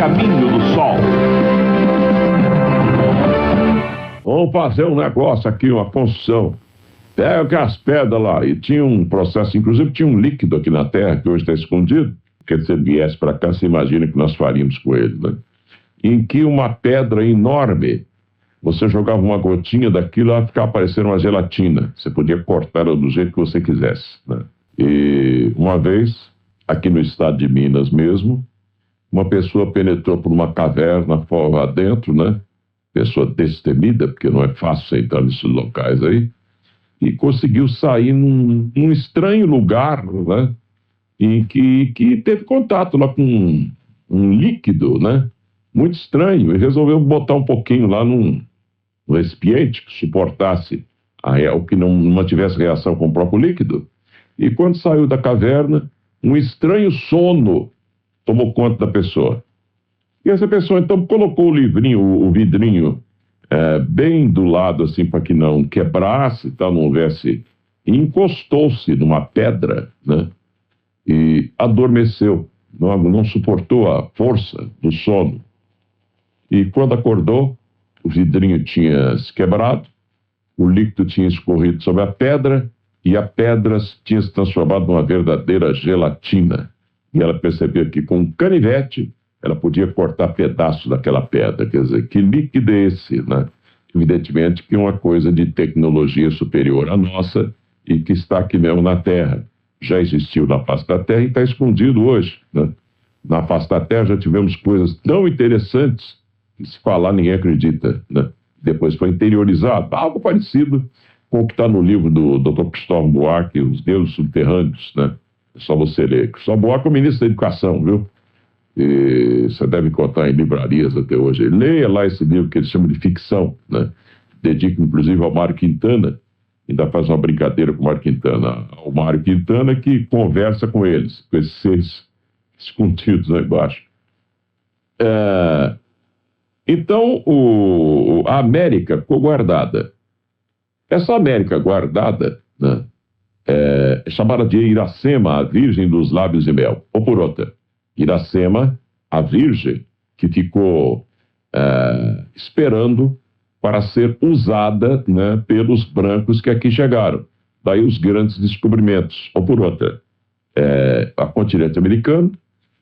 caminho do sol. Vamos fazer um negócio aqui, uma construção. Pega as pedras lá. E tinha um processo, inclusive tinha um líquido aqui na Terra, que hoje está escondido, porque se ele viesse para cá, você imagina que nós faríamos com ele, né? Em que uma pedra enorme, você jogava uma gotinha daquilo, ela ficava parecendo uma gelatina. Você podia cortar ela do jeito que você quisesse, né? E uma vez, aqui no estado de Minas mesmo, uma pessoa penetrou por uma caverna fora dentro, né? Pessoa destemida, porque não é fácil você entrar nesses locais aí, e conseguiu sair num estranho lugar, né? Em que teve contato lá com um líquido, né? Muito estranho, e resolveu botar um pouquinho lá num recipiente que suportasse o que não mantivesse reação com o próprio líquido. E quando saiu da caverna, um estranho sono tomou conta da pessoa. E essa pessoa então colocou o vidrinho bem do lado assim para que não quebrasse, tal, não houvesse, e encostou-se numa pedra, né? E adormeceu, não suportou a força do sono. E quando acordou, o vidrinho tinha se quebrado, o líquido tinha escorrido sobre a pedra e a pedra tinha se transformado numa verdadeira gelatina. E ela percebeu que com um canivete ela podia cortar pedaços daquela pedra. Quer dizer, que líquido é esse, né? Evidentemente que é uma coisa de tecnologia superior à nossa e que está aqui mesmo na Terra. Já existiu na face da Terra e está escondido hoje, né? Na face da Terra já tivemos coisas tão interessantes que se falar ninguém acredita, né? Depois foi interiorizado, algo parecido com o que está no livro do Dr. Cristóvão Buarque, Os Deuses Subterrâneos, né? É só você ler. Cristóvão Buarque é o ministro da Educação, viu? E você deve encontrar em livrarias até hoje. Leia lá esse livro que eles chamam de ficção, né? Dedica inclusive ao Mário Quintana, ainda faz uma brincadeira com o Mário Quintana. O Mário Quintana que conversa com eles, com esses seres escondidos lá embaixo. Então, a América ficou guardada. Essa América guardada, né, é chamada de Iracema, a Virgem dos Lábios de Mel. Ou por outra, Iracema, a Virgem, que ficou esperando para ser usada, né, pelos brancos que aqui chegaram. Daí os grandes descobrimentos. Ou por outra, a continente americano,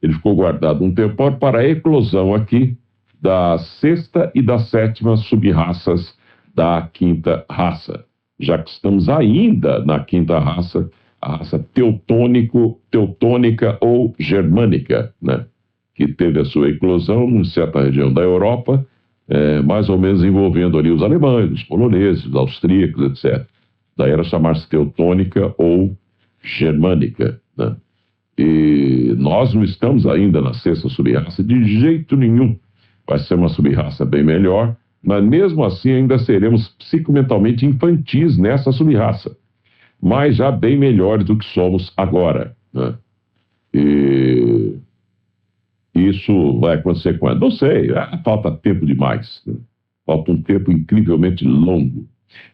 ele ficou guardado um tempo para a eclosão aqui da sexta e da sétima sub-raças da quinta raça. Já que estamos ainda na quinta raça, a raça teutônica ou germânica, né? Que teve a sua eclosão em certa região da Europa, mais ou menos envolvendo ali os alemães, os poloneses, os austríacos, etc. Daí era chamar-se teutônica ou germânica, né? E nós não estamos ainda na sexta sub-raça de jeito nenhum. Vai ser uma sub-raça bem melhor, mas mesmo assim ainda seremos psicomentalmente infantis nessa sub-raça, mas já bem melhores do que somos agora, né? E isso vai acontecer quando? Não sei, falta tempo demais, né? Falta um tempo incrivelmente longo.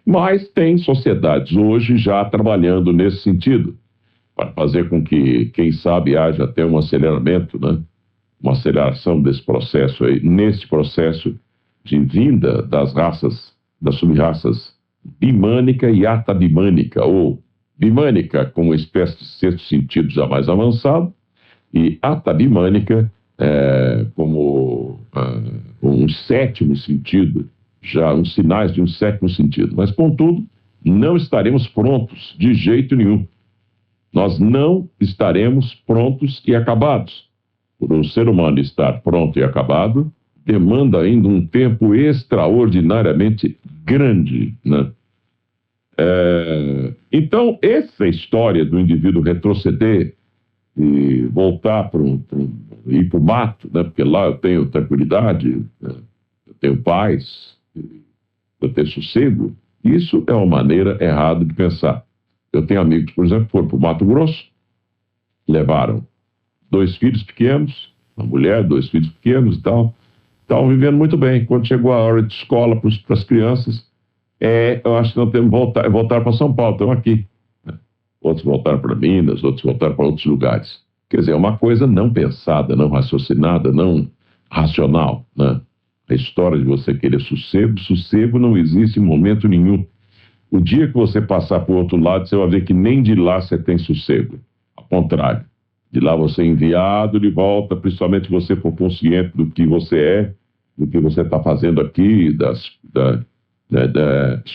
Mas tem sociedades hoje já trabalhando nesse sentido, para fazer com que, quem sabe, haja até um aceleramento, né? Uma aceleração desse processo aí, nesse processo de vinda das raças, das sub-raças bimânica e atabimânica, ou bimânica como uma espécie de sexto sentido já mais avançado, e atabimânica como um sétimo sentido, já uns sinais de um sétimo sentido. Mas, contudo, não estaremos prontos de jeito nenhum. Nós não estaremos prontos e acabados. Por um ser humano estar pronto e acabado, demanda ainda um tempo extraordinariamente grande, né? Então, essa história do indivíduo retroceder e voltar ir para o mato, né? Porque lá eu tenho tranquilidade, né? Eu tenho paz, eu tenho sossego, isso é uma maneira errada de pensar. Eu tenho amigos, por exemplo, que foram para o Mato Grosso, levaram 2 filhos pequenos, uma mulher, 2 filhos pequenos e tal, estavam vivendo muito bem. Quando chegou a hora de escola para as crianças, eu acho que nós temos que voltar para São Paulo, estamos aqui, né? Outros voltaram para Minas, outros voltaram para outros lugares. Quer dizer, é uma coisa não pensada, não raciocinada, não racional, né? A história de você querer sossego não existe em momento nenhum. O dia que você passar para o outro lado, você vai ver que nem de lá você tem sossego. Ao contrário, de lá você é enviado de volta, principalmente se você for consciente do que você é, do que você está fazendo aqui,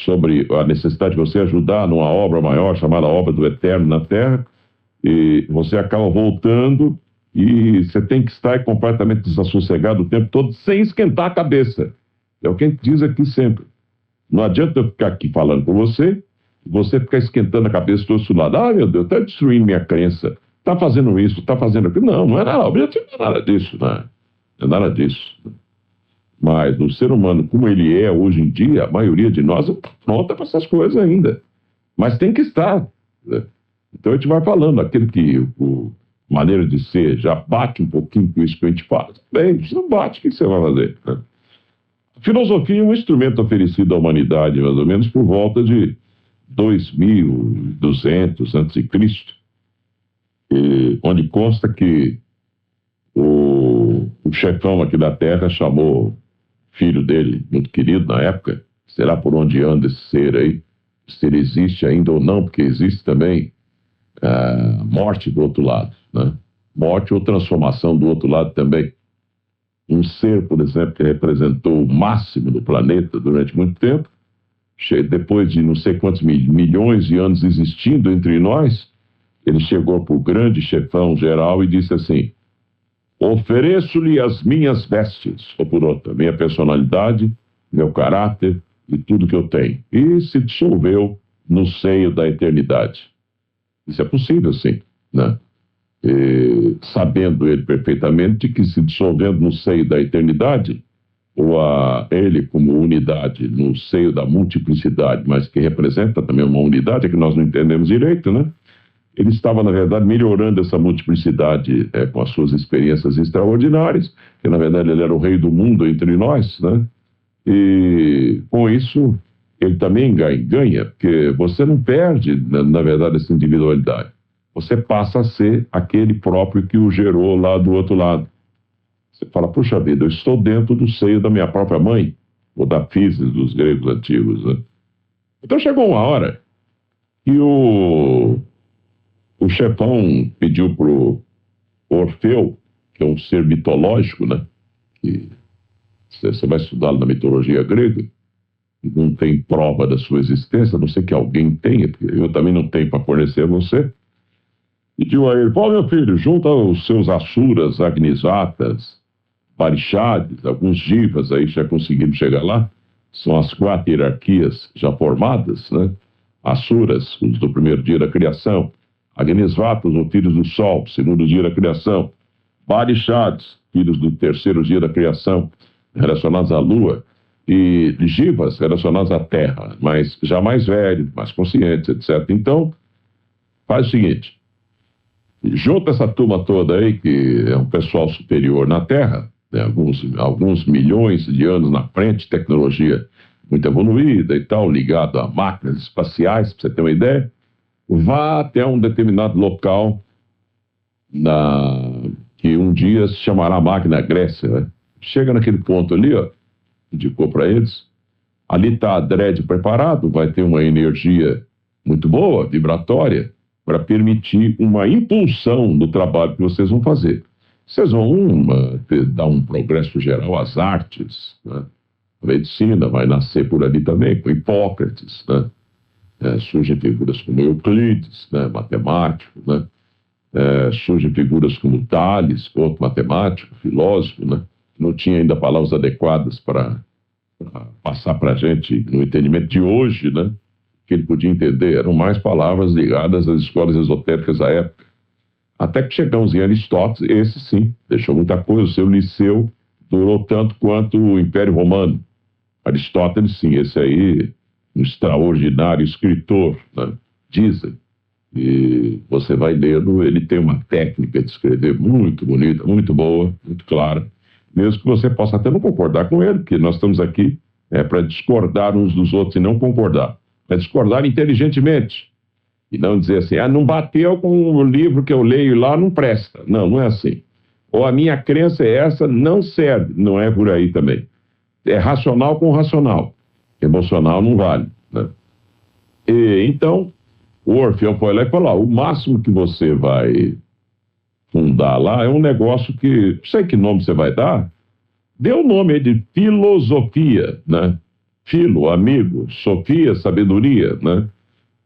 sobre a necessidade de você ajudar numa obra maior, chamada Obra do Eterno na Terra, e você acaba voltando e você tem que estar completamente desassossegado o tempo todo, sem esquentar a cabeça. É o que a gente diz aqui sempre. Não adianta eu ficar aqui falando com você, você ficar esquentando a cabeça do outro lado. Ah, meu Deus, está destruindo minha crença, está fazendo isso, está fazendo aquilo. Não, não é nada, o objetivo não é nada disso, né? Não é nada disso. Mas o ser humano, como ele é hoje em dia, a maioria de nós não está pronta para essas coisas ainda. Mas tem que estar, né? Então a gente vai falando, aquele que maneira de ser já bate um pouquinho com isso que a gente fala. Bem, se não bate, o que você vai fazer, né? A filosofia é um instrumento oferecido à humanidade, mais ou menos, por volta de 2200 a.C., onde consta que o chefão aqui da Terra chamou filho dele, muito querido na época, será por onde anda esse ser aí, se ele existe ainda ou não, porque existe também morte do outro lado, né? Morte ou transformação do outro lado também. Um ser, por exemplo, que representou o máximo do planeta durante muito tempo, depois de não sei quantos milhões de anos existindo entre nós, ele chegou para o grande chefão geral e disse assim: ofereço-lhe as minhas vestes, ou por outra, minha personalidade, meu caráter e tudo que eu tenho. E se dissolveu no seio da eternidade. Isso é possível, sim, né? Sabendo ele perfeitamente que se dissolvendo no seio da eternidade, ou ele como unidade no seio da multiplicidade, mas que representa também uma unidade, é que nós não entendemos direito, né? Ele estava, na verdade, melhorando essa multiplicidade com as suas experiências extraordinárias, que, na verdade, ele era o rei do mundo entre nós, né? E, com isso, ele também ganha, porque você não perde, na verdade, essa individualidade. Você passa a ser aquele próprio que o gerou lá do outro lado. Você fala, puxa vida, eu estou dentro do seio da minha própria mãe, ou da Físis dos gregos antigos, né? Então chegou uma hora que o chefão pediu pro Orfeu, que é um ser mitológico, né? Que você vai estudá-lo na mitologia grega, não tem prova da sua existência, a não ser que alguém tenha, porque eu também não tenho para fornecer a você. Pediu a ele: pô, meu filho, junta os seus Asuras, Agnisatas, Parishades, alguns Jivas aí já conseguiram chegar lá. São as 4 hierarquias já formadas, né? Asuras, os do primeiro dia da criação. Agnisvatas, os filhos do Sol, segundo dia da criação. Parishades, filhos do terceiro dia da criação, relacionados à Lua. E Jivas, relacionados à Terra, mas já mais velhos, mais conscientes, etc. Então, faz o seguinte: junta essa turma toda aí, que é um pessoal superior na Terra, né, alguns milhões de anos na frente, tecnologia muito evoluída e tal, ligado a máquinas espaciais, para você ter uma ideia. Vá até um determinado local que um dia se chamará Magna Grécia, né? Chega naquele ponto ali, ó, indicou para eles. Ali está a Dredd preparado, vai ter uma energia muito boa, vibratória, para permitir uma impulsão do trabalho que vocês vão fazer. Vocês vão dar um progresso geral às artes, né? A medicina vai nascer por ali também, com Hipócrates, né? Surgem figuras como Euclides, né? Matemático, né? Surgem figuras como Tales, outro matemático, filósofo, né? Não tinha ainda palavras adequadas para passar para a gente no entendimento de hoje, né? Que ele podia entender, eram mais palavras ligadas às escolas esotéricas da época. Até que chegamos em Aristóteles, esse sim, deixou muita coisa. O seu Liceu durou tanto quanto o Império Romano. Aristóteles, sim, esse aí, um extraordinário escritor, né? Dizem. E você vai lendo, ele tem uma técnica de escrever muito bonita, muito boa, muito clara, mesmo que você possa até não concordar com ele, porque nós estamos aqui para discordar uns dos outros e não concordar. Para discordar inteligentemente. E não dizer assim, não bateu com o livro que eu leio lá, não presta. Não, não é assim. ou a minha crença é essa, não serve. Não é por aí também. É racional com racional. Emocional não vale, né? E, então, o Orfeu foi lá e falou: o máximo que você vai fundar lá é um negócio que, não sei que nome você vai dar, dê o nome aí de filosofia, né? Filo, amigo, sofia, sabedoria, né?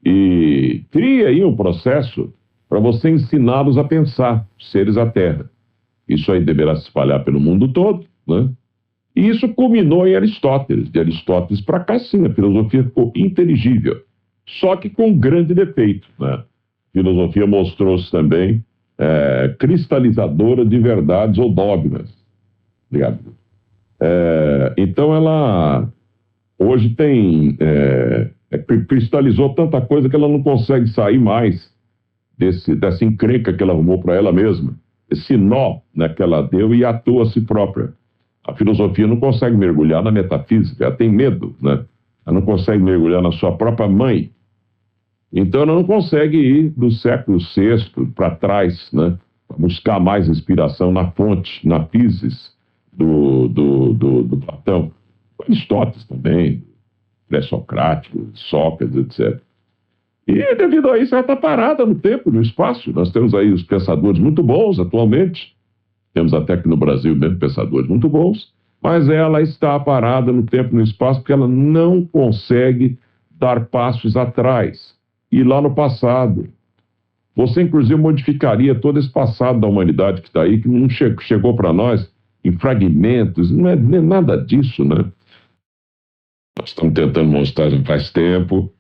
E cria aí um processo para você ensiná-los a pensar, seres da Terra. Isso aí deverá se espalhar pelo mundo todo, né? E isso culminou em Aristóteles. De Aristóteles para cá, sim, a filosofia ficou inteligível, só que com um grande defeito, né? A filosofia mostrou-se também cristalizadora de verdades ou dogmas. Ligado? Então ela hoje cristalizou tanta coisa que ela não consegue sair mais dessa encrenca que ela arrumou para ela mesma, esse nó, né, que ela deu e atua a si própria. A filosofia não consegue mergulhar na metafísica, ela tem medo, né? Ela não consegue mergulhar na sua própria mãe. Então ela não consegue ir do século VI para trás, né? Buscar mais inspiração na fonte, na physis do Platão. Aristóteles também, pré-socrático, Sócrates, etc. E devido a isso ela está parada no tempo, no espaço. Nós temos aí os pensadores muito bons atualmente, temos até aqui no Brasil mesmo pensadores muito bons, mas ela está parada no tempo e no espaço porque ela não consegue dar passos atrás. E lá no passado, você inclusive modificaria todo esse passado da humanidade que está aí, que não chegou para nós em fragmentos, não é nada disso, né? Nós estamos tentando mostrar já faz tempo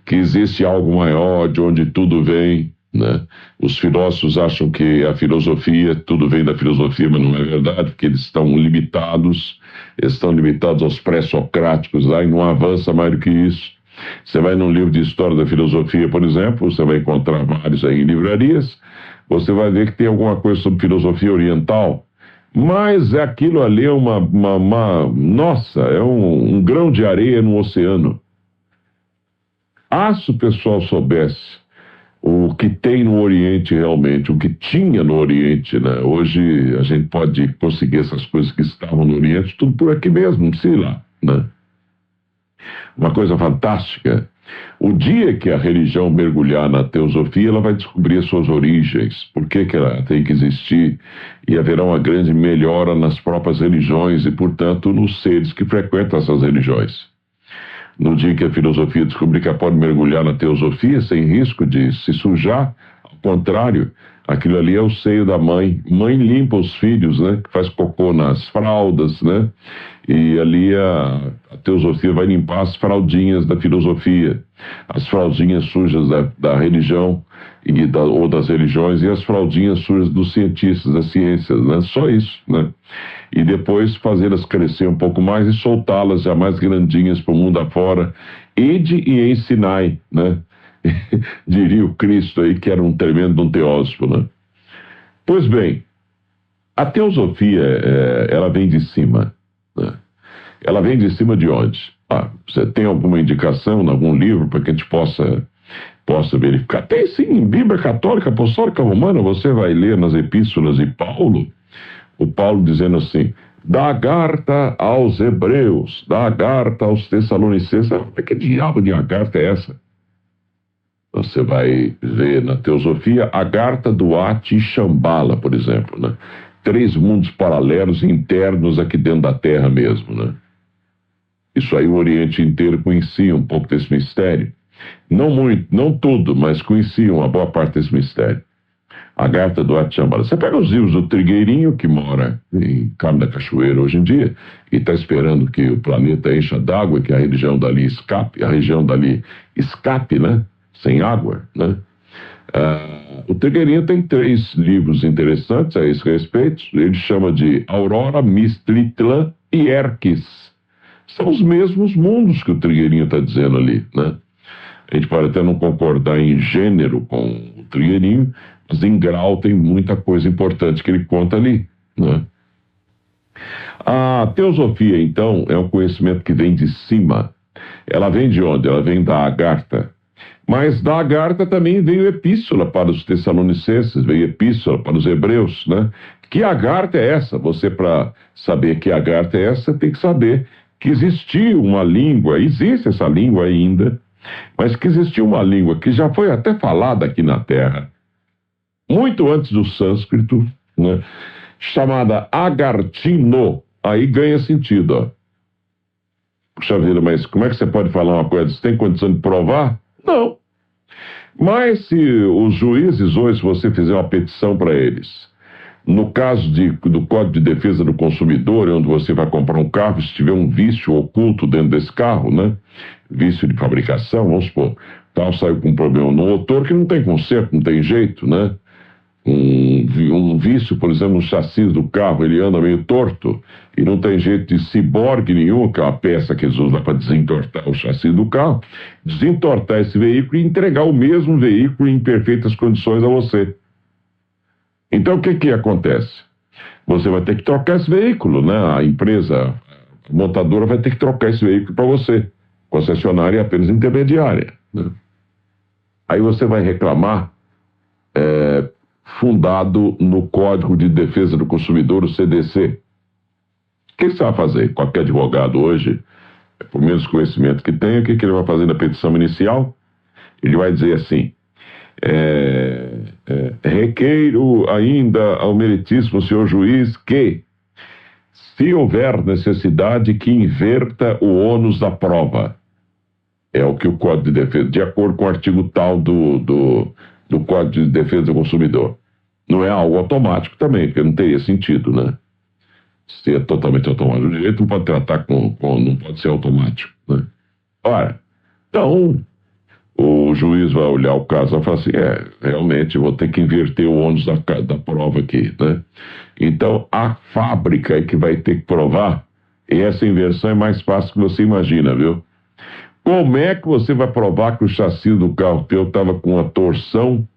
que existe algo maior de onde tudo vem, né? Os filósofos acham que a filosofia, tudo vem da filosofia, mas não é verdade, porque eles estão limitados aos pré-socráticos lá e não avança mais do que isso. Você vai num livro de história da filosofia, por exemplo, você vai encontrar vários aí em livrarias, você vai ver que tem alguma coisa sobre filosofia oriental, mas aquilo ali é nossa, é um grão de areia no oceano. Se o pessoal soubesse o que tem no Oriente realmente, o que tinha no Oriente, né? Hoje a gente pode conseguir essas coisas que estavam no Oriente, tudo por aqui mesmo, não precisa ir lá, né? Uma coisa fantástica. O dia que a religião mergulhar na teosofia, ela vai descobrir as suas origens, por que ela tem que existir, e haverá uma grande melhora nas próprias religiões e, portanto, nos seres que frequentam essas religiões. No dia que a filosofia descobrir que ela pode mergulhar na teosofia sem risco de se sujar, ao contrário, aquilo ali é o seio da mãe. Mãe limpa os filhos, né? Que faz cocô nas fraldas, né? E ali a teosofia vai limpar as fraldinhas da filosofia, as fraldinhas sujas da religião ou das religiões e as fraldinhas sujas dos cientistas, das ciências, né? Só isso, né? E depois fazê-las crescer um pouco mais e soltá-las já mais grandinhas para o mundo afora. Ide e ensinai, né? Diria o Cristo aí, que era um tremendo teósofo, né? Pois bem, a teosofia, ela vem de cima, né? Ela vem de cima de onde? Você tem alguma indicação em algum livro para que a gente possa verificar? Tem sim, Bíblia Católica Apostólica Romana, você vai ler nas epístolas de Paulo, o Paulo dizendo assim: da carta aos Hebreus, da carta aos Tessalonicenses. Que diabo de carta é essa? Você vai ver na teosofia Agartha, Duarte e Shambhala, por exemplo, né? 3 mundos paralelos internos aqui dentro da Terra mesmo, né? Isso aí o Oriente inteiro conhecia um pouco desse mistério. Não muito, não tudo, mas conhecia uma boa parte desse mistério. Agartha, Duarte e Shambhala. Você pega os livros do Trigueirinho, que mora em Carmo da Cachoeira hoje em dia, e está esperando que o planeta encha d'água, que a religião dali escape, né? Sem água, né? O Trigueirinho tem 3 livros interessantes a esse respeito. Ele chama de Aurora, Mistritlan e Erques. São os mesmos mundos que o Trigueirinho está dizendo ali, né? A gente pode até não concordar em gênero com o Trigueirinho, mas em grau tem muita coisa importante que ele conta ali, né? A teosofia, então, é um conhecimento que vem de cima. Ela vem de onde? Ela vem da Agartha. Mas da Agartha também veio epístola para os Tessalonicenses, veio epístola para os Hebreus, né? Que Agartha é essa? Você, para saber que Agartha é essa, tem que saber que existiu uma língua, existe essa língua ainda, mas que existiu uma língua que já foi até falada aqui na Terra, muito antes do sânscrito, né? Chamada Agartino. Aí ganha sentido, ó. Puxa vida, mas como é que você pode falar uma coisa? Você tem condição de provar? Não. Mas se os juízes hoje, se você fizer uma petição para eles, no caso do Código de Defesa do Consumidor, onde você vai comprar um carro, se tiver um vício oculto dentro desse carro, né? Vício de fabricação, vamos supor, o carro saiu com um problema no motor que não tem conserto, não tem jeito, né? Um vício, por exemplo, no chassi do carro, ele anda meio torto e não tem jeito de ciborgue nenhum, que é uma peça que eles usam para desentortar o chassi do carro, desentortar esse veículo e entregar o mesmo veículo em perfeitas condições a você. Então o que acontece? Você vai ter que trocar esse veículo, né? A empresa, a montadora vai ter que trocar esse veículo para você. Concessionária é apenas intermediária, né? Aí você vai reclamar, fundado no Código de Defesa do Consumidor, o CDC. O que você vai fazer? Qualquer advogado hoje, por menos conhecimento que tenha, o que ele vai fazer na petição inicial? Ele vai dizer assim: requeiro ainda ao meritíssimo senhor juiz que, se houver necessidade, que inverta o ônus da prova. É o que o Código de Defesa, de acordo com o artigo tal do Código de Defesa do Consumidor. Não é algo automático também, porque não teria sentido, né? Se é totalmente automático, o direito não pode tratar não pode ser automático, né? Ora, então, o juiz vai olhar o caso e vai falar assim: realmente, eu vou ter que inverter o ônus da prova aqui, né? Então, a fábrica é que vai ter que provar, e essa inversão é mais fácil que você imagina, viu? Como é que você vai provar que o chassi do carro teu estava com uma torção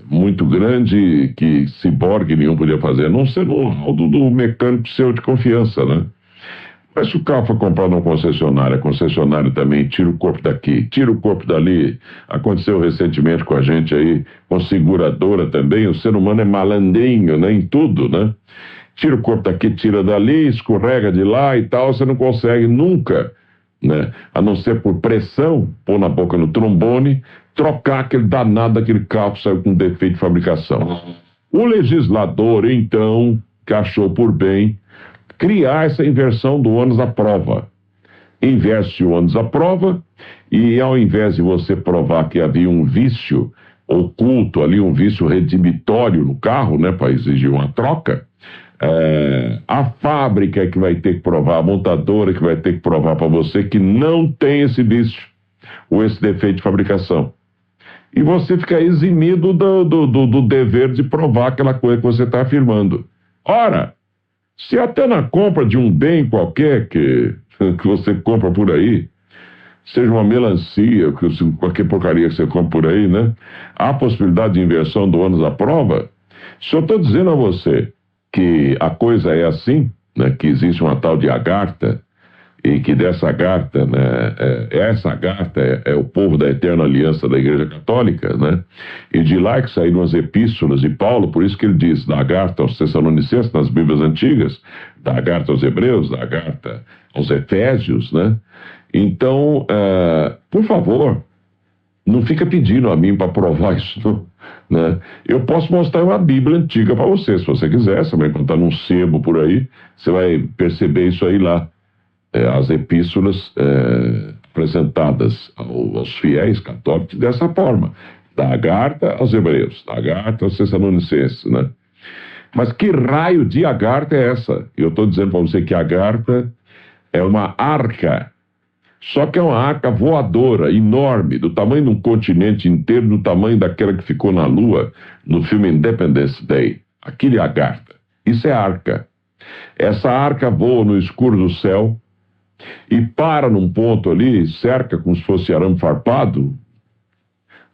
muito grande que ciborgue nenhum podia fazer? Não ser no laudo do mecânico seu de confiança, né? Mas se o carro for comprado numa concessionária, a concessionária também tira o corpo daqui, tira o corpo dali. Aconteceu recentemente com a gente aí, com seguradora também. O ser humano é malandrinho, né? Em tudo, né? Tira o corpo daqui, tira dali, escorrega de lá e tal. Você não consegue nunca, né? A não ser por pressão, pôr na boca no trombone, trocar aquele danado daquele carro que saiu com defeito de fabricação. O legislador, então, que achou por bem criar essa inversão do ônus da prova. Inverte o ônus da prova e, ao invés de você provar que havia um vício oculto ali, um vício redimitório no carro, né, para exigir uma troca, a fábrica é que vai ter que provar, a montadora que vai ter que provar para você que não tem esse vício ou esse defeito de fabricação. E você fica eximido do dever de provar aquela coisa que você está afirmando. Ora, se até na compra de um bem qualquer que você compra por aí, seja uma melancia, qualquer porcaria que você compra por aí, né? Há possibilidade de inversão do ônus da prova. Se eu estou dizendo a você que a coisa é assim, né, que existe uma tal de Agartha, e que dessa Agartha, né, essa Agartha é o povo da eterna aliança da Igreja Católica, né, e de lá que saíram as epístolas de Paulo, por isso que ele diz, da Agartha aos Tessalonicenses, nas Bíblias antigas, da Agartha aos Hebreus, da Agartha aos Efésios, né. Então, por favor, não fica pedindo a mim para provar isso, não, né? Eu posso mostrar uma Bíblia antiga para você, se você quiser. Você vai encontrar num sebo por aí, você vai perceber isso aí lá. As epístolas apresentadas aos fiéis católicos dessa forma, da Agartha aos Hebreus, da Agartha aos Tessalonicenses, né? Mas que raio de Agartha é essa? Eu estou dizendo para você que a Agartha é uma arca, só que é uma arca voadora, enorme, do tamanho de um continente inteiro, do tamanho daquela que ficou na Lua no filme Independence Day. Aquele Agartha. Isso é arca. Essa arca voa no escuro do céu e para num ponto ali, cerca como se fosse arame farpado,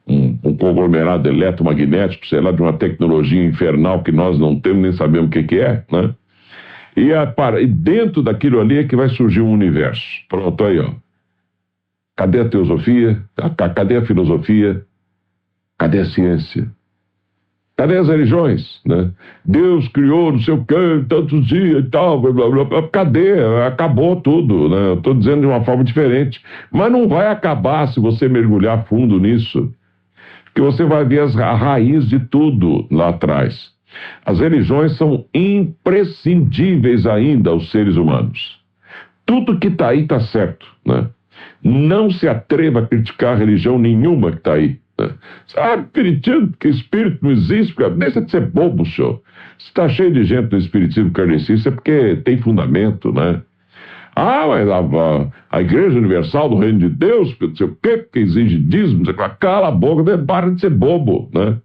um conglomerado eletromagnético, sei lá, de uma tecnologia infernal que nós não temos, nem sabemos o que é, né? E dentro daquilo ali é que vai surgir um universo. Pronto, aí, ó. Cadê a teosofia? Cadê a filosofia? Cadê a ciência? Cadê as religiões, né? Deus criou não sei o quê, tantos dias e tal, blá, blá, blá. Cadê? Acabou tudo, né? Eu estou dizendo de uma forma diferente. Mas não vai acabar se você mergulhar fundo nisso, porque você vai ver a raiz de tudo lá atrás. As religiões são imprescindíveis ainda aos seres humanos. Tudo que está aí está certo, né? Não se atreva a criticar religião nenhuma que está aí. Sabe, espiritismo, que espírito não existe, deixa de ser bobo, senhor. Se está cheio de gente no espiritismo kardecista é porque tem fundamento, né? Ah, mas a Igreja Universal do Reino de Deus, não sei o quê, porque exige dízimo, cala a boca, para de ser bobo, né?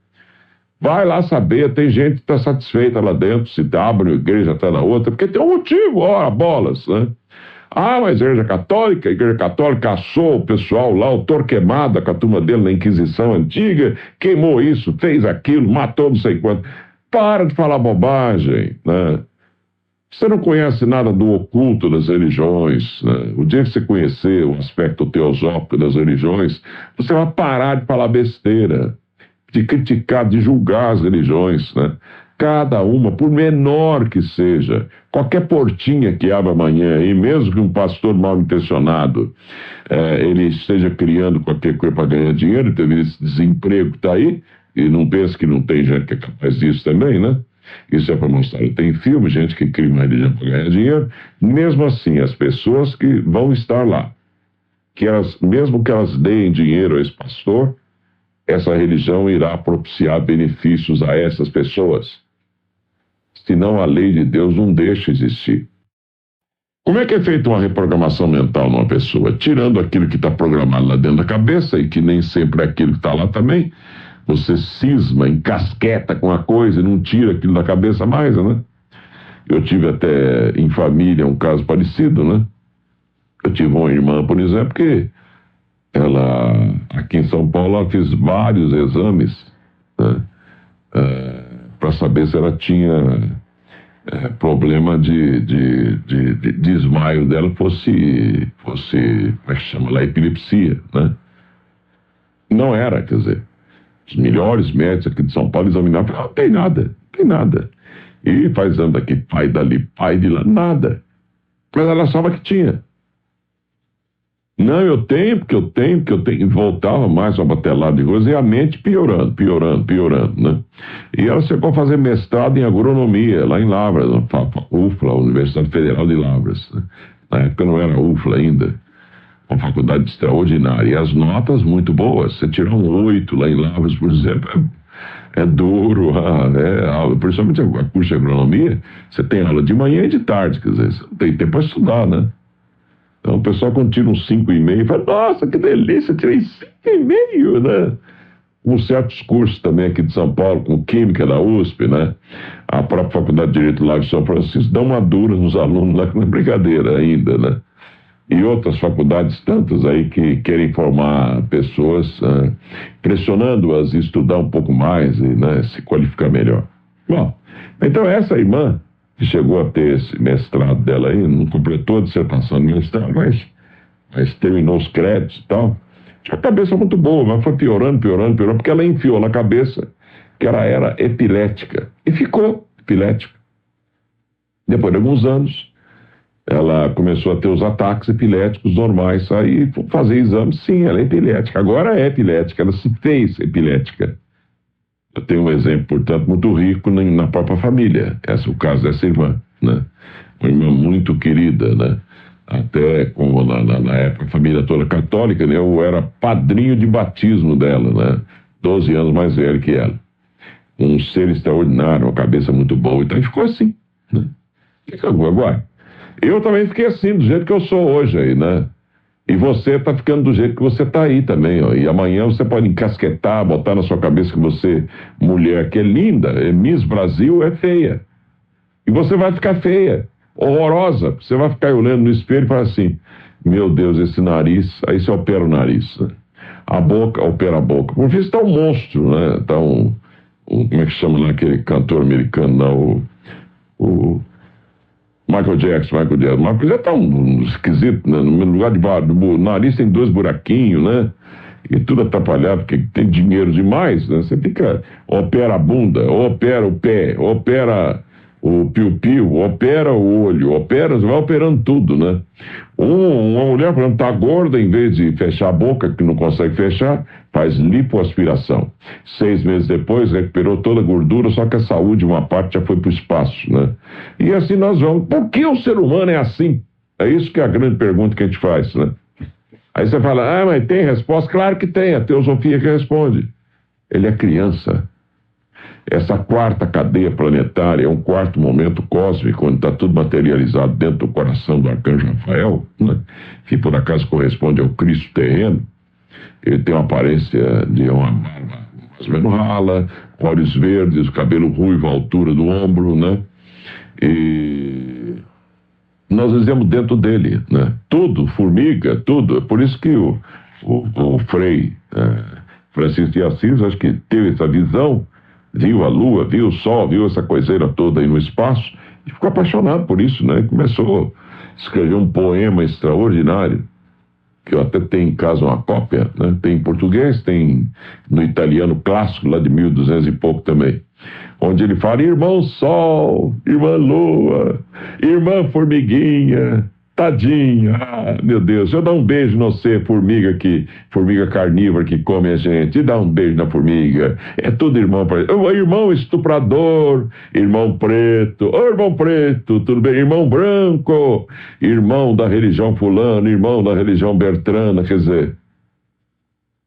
Vai lá saber, tem gente que está satisfeita lá dentro, se abre uma igreja até na outra, porque tem um motivo, ora, bolas, né? Ah, mas a Igreja Católica assou o pessoal lá, o Torquemada, com a turma dele na Inquisição Antiga, queimou isso, fez aquilo, matou não sei quanto. Para de falar bobagem, né? Você não conhece nada do oculto das religiões, né? O dia que você conhecer o aspecto teosófico das religiões, você vai parar de falar besteira, de criticar, de julgar as religiões, né? Cada uma, por menor que seja, qualquer portinha que abra amanhã, e mesmo que um pastor mal intencionado ele esteja criando qualquer coisa para ganhar dinheiro, teve esse desemprego que está aí, e não pense que não tem gente que é capaz disso também, né? Isso é para mostrar. Tem filme, gente que cria uma religião para ganhar dinheiro. Mesmo assim, as pessoas que vão estar lá, mesmo que elas deem dinheiro a esse pastor, essa religião irá propiciar benefícios a essas pessoas. Senão a lei de Deus não deixa existir. Como é que é feita uma reprogramação mental numa pessoa? Tirando aquilo que está programado lá dentro da cabeça, e que nem sempre é aquilo que está lá também, você cisma, encasqueta com a coisa e não tira aquilo da cabeça mais, né? Eu tive até em família um caso parecido, né? Eu tive uma irmã, por exemplo, que ela, aqui em São Paulo, ela fez vários exames, né? Para saber se ela tinha problema de desmaio dela fosse, como é que chama lá, epilepsia, né? Não era, quer dizer, os melhores médicos aqui de São Paulo examinavam, não tem nada, não tem nada. E faz exame daqui, pai dali, pai de lá, nada. Mas ela achava que tinha. Não, eu tenho, porque eu tenho. E voltava mais uma batelada de coisa, e a mente piorando, né? E ela chegou a fazer mestrado em agronomia, lá em Lavras, na UFLA, Universidade Federal de Lavras, né? Na época não era UFLA ainda, uma faculdade extraordinária. E as notas muito boas. Você tirar um 8 lá em Lavras, por exemplo, é duro, principalmente a curso de agronomia, você tem aula de manhã e de tarde, quer dizer, você não tem tempo para estudar, né? Então o pessoal quando tira um 5,5 fala, nossa, que delícia, tirei 5,5, né? Com certos cursos também aqui de São Paulo, com Química da USP, né? A própria Faculdade de Direito lá de São Francisco dá uma dura nos alunos lá, que não é brincadeira ainda, né? E outras faculdades tantas aí que querem formar pessoas, pressionando-as a estudar um pouco mais e, né, se qualificar melhor. Bom, então essa irmã que chegou a ter esse mestrado dela aí, não completou a dissertação de mestrado, mas terminou os créditos e tal, tinha a cabeça muito boa, mas foi piorando, porque ela enfiou na cabeça que ela era epilética, e ficou epilética. Depois de alguns anos, ela começou a ter os ataques epiléticos normais, aí fazer exame, sim, ela é epilética, agora é epilética, ela se fez epilética. Eu tenho um exemplo, portanto, muito rico na própria família. Esse é o caso dessa irmã, né? Uma irmã muito querida, né? Até como na época a família toda católica, né? Eu era padrinho de batismo dela, né? 12 anos mais velho que ela. Um ser extraordinário, uma cabeça muito boa. Então ficou assim, né? Agora, eu também fiquei assim, do jeito que eu sou hoje aí, né? E você está ficando do jeito que você está aí também, ó. E amanhã você pode encasquetar, botar na sua cabeça que você, mulher que é linda, Miss Brasil, é feia. E você vai ficar feia, horrorosa. Você vai ficar olhando no espelho e falar assim, meu Deus, esse nariz, aí você opera o nariz, né? A boca, opera a boca. Por isso está um monstro, né? Está como é que chama lá aquele cantor americano, não? O Michael Jackson. Michael Jackson tá um esquisito, né? No lugar do nariz tem 2 buraquinhos, né? E tudo atrapalhado, porque tem dinheiro demais, né? Você fica, opera a bunda, opera o pé, opera o piu-piu, opera o olho, opera, vai operando tudo, né? Uma mulher, por exemplo, tá gorda, em vez de fechar a boca, que não consegue fechar, faz lipoaspiração. 6 meses depois, recuperou toda a gordura, só que a saúde, uma parte já foi para o espaço, né? E assim nós vamos. Por que o ser humano é assim? É isso que é a grande pergunta que a gente faz, né? Aí você fala, mas tem resposta? Claro que tem, a teosofia que responde. Ele é criança. Essa quarta cadeia planetária é um quarto momento cósmico, onde está tudo materializado dentro do coração do arcanjo Rafael, né? Que por acaso corresponde ao Cristo terreno. Ele tem uma aparência de uma barba mais ou menos rala, olhos verdes, cabelo ruivo à altura do ombro, né? E nós vivemos dentro dele, né? Tudo, formiga, tudo. É por isso que o Frei Francisco de Assis, acho que teve essa visão, viu a lua, viu o sol, viu essa coiseira toda aí no espaço e ficou apaixonado por isso, né? E começou a escrever um poema extraordinário, que eu até tenho em casa uma cópia, né? Tem em português, tem no italiano clássico, lá de 1200 e pouco também, onde ele fala, irmão sol, irmã lua, irmã formiguinha, tadinha, meu Deus, eu dar um beijo no você, formiga carnívora que come a gente, e dá um beijo na formiga, é tudo irmão para irmão estuprador, irmão preto, irmão preto, tudo bem, irmão branco, irmão da religião fulana, irmão da religião bertrana, quer dizer,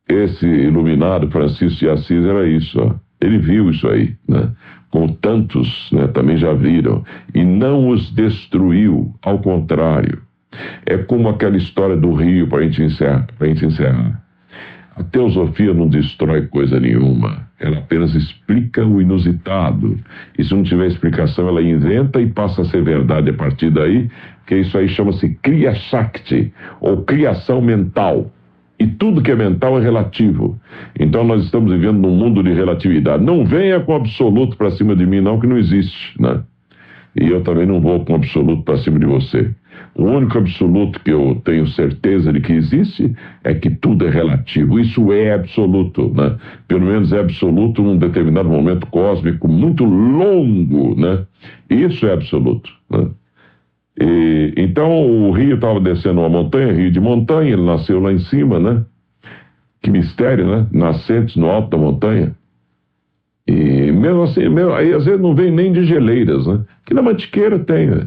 esse iluminado Francisco de Assis era isso, ó. Ele viu isso aí, né? Como tantos, né, também já viram, e não os destruiu, ao contrário. É como aquela história do rio, para a gente encerrar. A teosofia não destrói coisa nenhuma, ela apenas explica o inusitado. E se não tiver explicação, ela inventa e passa a ser verdade a partir daí, que isso aí chama-se Kriya Shakti, ou criação mental. E tudo que é mental é relativo. Então nós estamos vivendo num mundo de relatividade. Não venha com absoluto para cima de mim, não, que não existe, né? E eu também não vou com absoluto para cima de você. O único absoluto que eu tenho certeza de que existe é que tudo é relativo. Isso é absoluto, né? Pelo menos é absoluto num determinado momento cósmico muito longo, né? Isso é absoluto, né? Então o rio estava descendo uma montanha, rio de montanha, ele nasceu lá em cima, né? Que mistério, né? Nascentes no alto da montanha. E mesmo assim, aí às vezes não vem nem de geleiras, né? Que na Mantiqueira tem, né?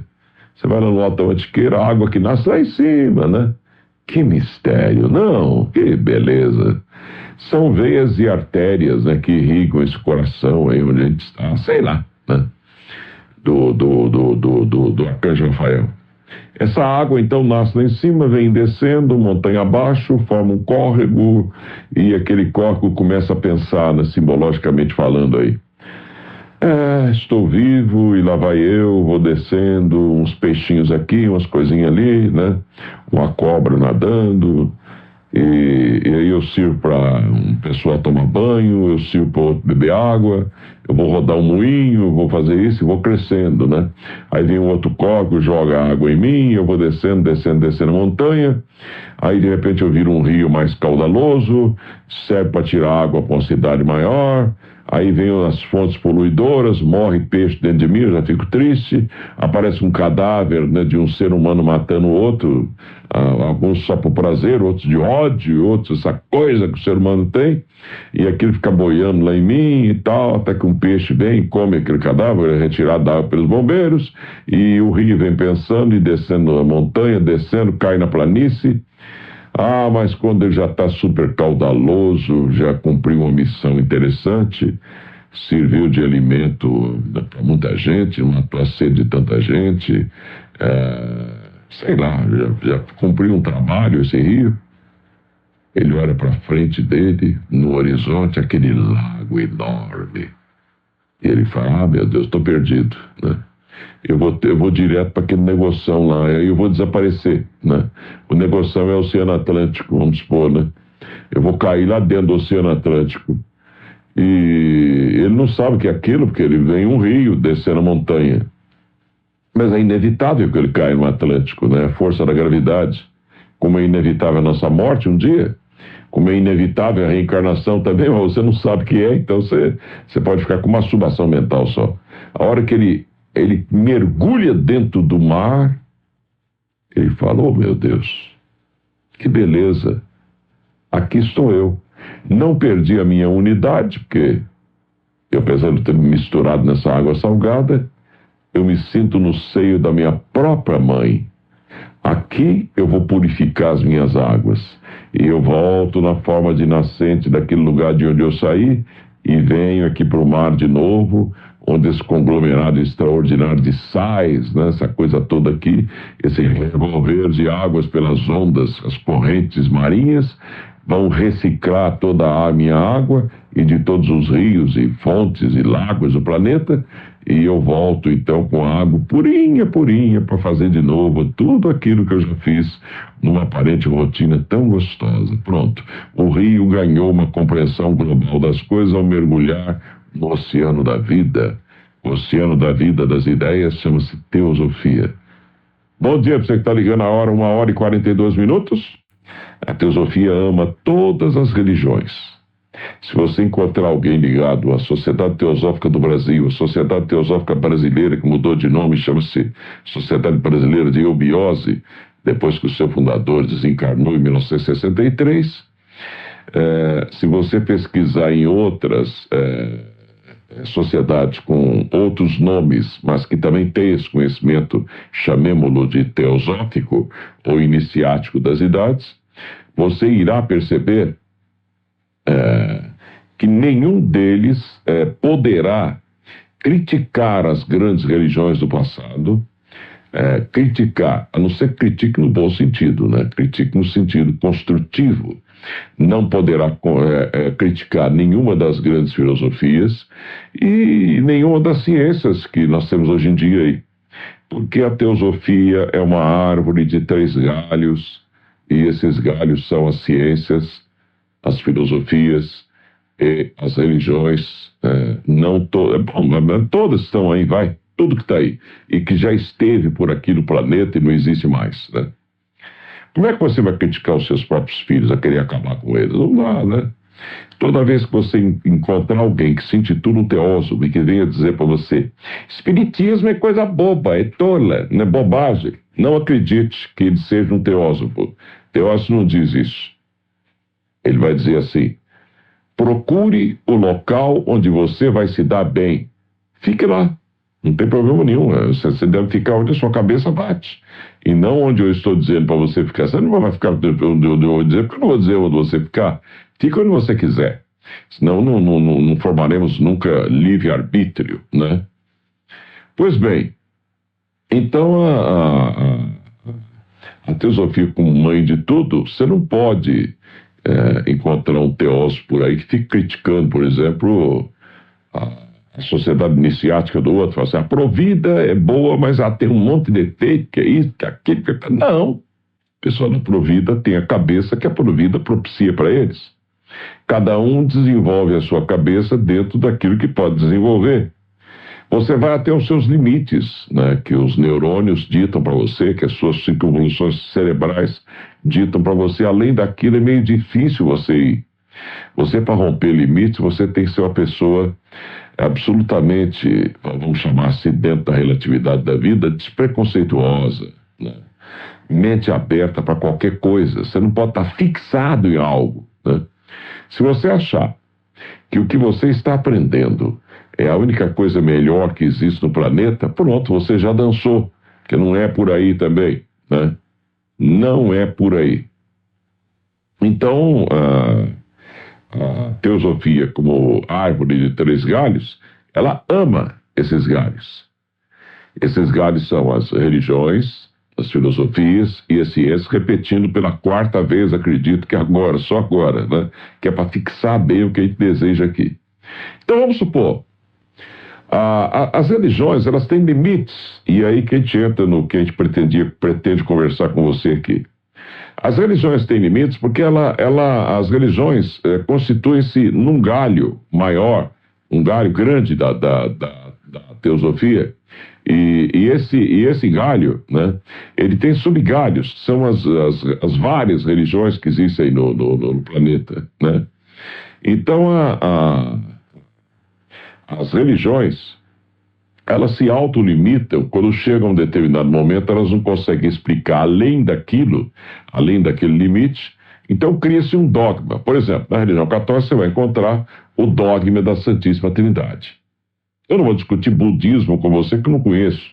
Você vai lá no alto da Mantiqueira, a água que nasce lá em cima, né? Que mistério, não, que beleza. São veias e artérias, né, que irrigam esse coração aí onde a gente está, sei lá, né? Do arcanjo Rafael. Essa água então nasce lá em cima, vem descendo, montanha abaixo, forma um córrego, e aquele córrego começa a pensar, né, simbologicamente falando aí. Estou vivo e lá vai eu, vou descendo, uns peixinhos aqui, umas coisinhas ali, né? Uma cobra nadando, e aí eu sirvo para um pessoal tomar banho, eu sirvo para outro beber água, eu vou rodar um moinho, vou fazer isso e vou crescendo, né? Aí vem um outro córrego, joga água em mim, eu vou descendo a montanha, aí de repente eu viro um rio mais caudaloso, serve para tirar água para uma cidade maior. Aí vem as fontes poluidoras, morre peixe dentro de mim, eu já fico triste. Aparece um cadáver, né, de um ser humano matando o outro, alguns só por prazer, outros de ódio, outros essa coisa que o ser humano tem. E aquilo fica boiando lá em mim e tal, até que um peixe vem, come aquele cadáver, é retirado da água pelos bombeiros. E o rio vem pensando e descendo a montanha, descendo, cai na planície. Mas quando ele já está super caudaloso, já cumpriu uma missão interessante, serviu de alimento para muita gente, matou a sede de tanta gente, sei lá, já cumpriu um trabalho esse rio. Ele olha para frente dele, no horizonte, aquele lago enorme. E ele fala, meu Deus, estou perdido, né? Eu vou direto para aquele negocião lá, aí eu vou desaparecer, né? O negocião é o Oceano Atlântico, vamos supor, né? Eu vou cair lá dentro do Oceano Atlântico. E ele não sabe o que é aquilo, porque ele vem um rio descendo a montanha. Mas é inevitável que ele caia no Atlântico, né? A força da gravidade. Como é inevitável a nossa morte um dia, como é inevitável a reencarnação também, mas você não sabe o que é, então você pode ficar com uma masturbação mental só. A hora que ele mergulha dentro do mar, ele fala: oh meu Deus, que beleza, aqui estou eu. Não perdi a minha unidade, porque eu, apesar de ter me misturado nessa água salgada, eu me sinto no seio da minha própria mãe. Aqui eu vou purificar as minhas águas. E eu volto na forma de nascente daquele lugar de onde eu saí e venho aqui para o mar de novo, onde esse conglomerado extraordinário de sais, né, essa coisa toda aqui, esse revolver de águas pelas ondas, as correntes marinhas, vão reciclar toda a minha água e de todos os rios e fontes e lagos do planeta, e eu volto então com a água purinha, purinha, para fazer de novo tudo aquilo que eu já fiz numa aparente rotina tão gostosa. Pronto, o rio ganhou uma compreensão global das coisas ao mergulhar no oceano da vida. O oceano da vida das ideias chama-se teosofia. Bom dia para você que está ligando a hora, 1h42. A teosofia ama todas as religiões. Se você encontrar alguém ligado à Sociedade Teosófica do Brasil, a Sociedade Teosófica Brasileira, que mudou de nome, chama-se Sociedade Brasileira de Eubiose, depois que o seu fundador desencarnou em 1963, se você pesquisar em outras sociedades com outros nomes, mas que também têm esse conhecimento, chamemo-lo de teosófico ou iniciático das idades, você irá perceber que nenhum deles poderá criticar as grandes religiões do passado, criticar, a não ser que critique no bom sentido, né? Critique no sentido construtivo. Não poderá criticar nenhuma das grandes filosofias e nenhuma das ciências que nós temos hoje em dia aí. Porque a teosofia é uma árvore de 3 galhos, e esses galhos são as ciências, as filosofias e as religiões. Todas estão aí, tudo que está aí, e que já esteve por aqui no planeta e não existe mais, né? Como é que você vai criticar os seus próprios filhos, a querer acabar com eles? Não dá, né? Toda vez que você encontrar alguém que se intitula um teósofo e que venha dizer para você: espiritismo é coisa boba, é tola, não é bobagem, não acredite que ele seja um teósofo. Teósofo não diz isso. Ele vai dizer assim: procure o local onde você vai se dar bem. Fique lá. Não tem problema nenhum. Você deve ficar onde a sua cabeça bate. E não onde eu estou dizendo para você ficar. Você não vai ficar onde eu vou dizer, porque eu não vou dizer onde você ficar. Fica onde você quiser. Senão não formaremos nunca livre-arbítrio, né? Pois bem, então a teosofia como mãe de tudo, você não pode encontrar um teósofo por aí que fique criticando, por exemplo, a sociedade iniciática do outro, fala assim: a Provida é boa, mas ela tem um monte de defeito, que é isso, que é aquilo, que é... Não. O pessoal da Provida tem a cabeça que a Provida propicia para eles. Cada um desenvolve a sua cabeça dentro daquilo que pode desenvolver. Você vai até os seus limites, né, que os neurônios ditam para você, que as suas circunvoluções cerebrais ditam para você. Além daquilo, é meio difícil você ir. Você, para romper limites, você tem que ser uma pessoa absolutamente, vamos chamar assim, dentro da relatividade da vida, despreconceituosa, né? Mente aberta para qualquer coisa. Você não pode estar fixado em algo, né? Se você achar que o que você está aprendendo é a única coisa melhor que existe no planeta, pronto, você já dançou, que não é por aí também, né? Não é por aí. Então, a teosofia, como árvore de 3 galhos, ela ama esses galhos. Esses galhos são as religiões, as filosofias e as ciências, repetindo pela 4ª vez, acredito que agora, só agora, né? Que é para fixar bem o que a gente deseja aqui. Então vamos supor, as religiões, elas têm limites, e aí que a gente entra no que a gente pretende conversar com você aqui. As religiões têm limites porque as religiões constituem-se num galho maior, um galho grande da teosofia, e esse galho, né, ele tem subgalhos, são as várias religiões que existem aí no planeta, né? Então, as religiões, elas se autolimitam, quando chegam a um determinado momento, elas não conseguem explicar além daquele limite, então cria-se um dogma. Por exemplo, na religião católica você vai encontrar o dogma da Santíssima Trindade. Eu não vou discutir budismo com você, que eu não conheço.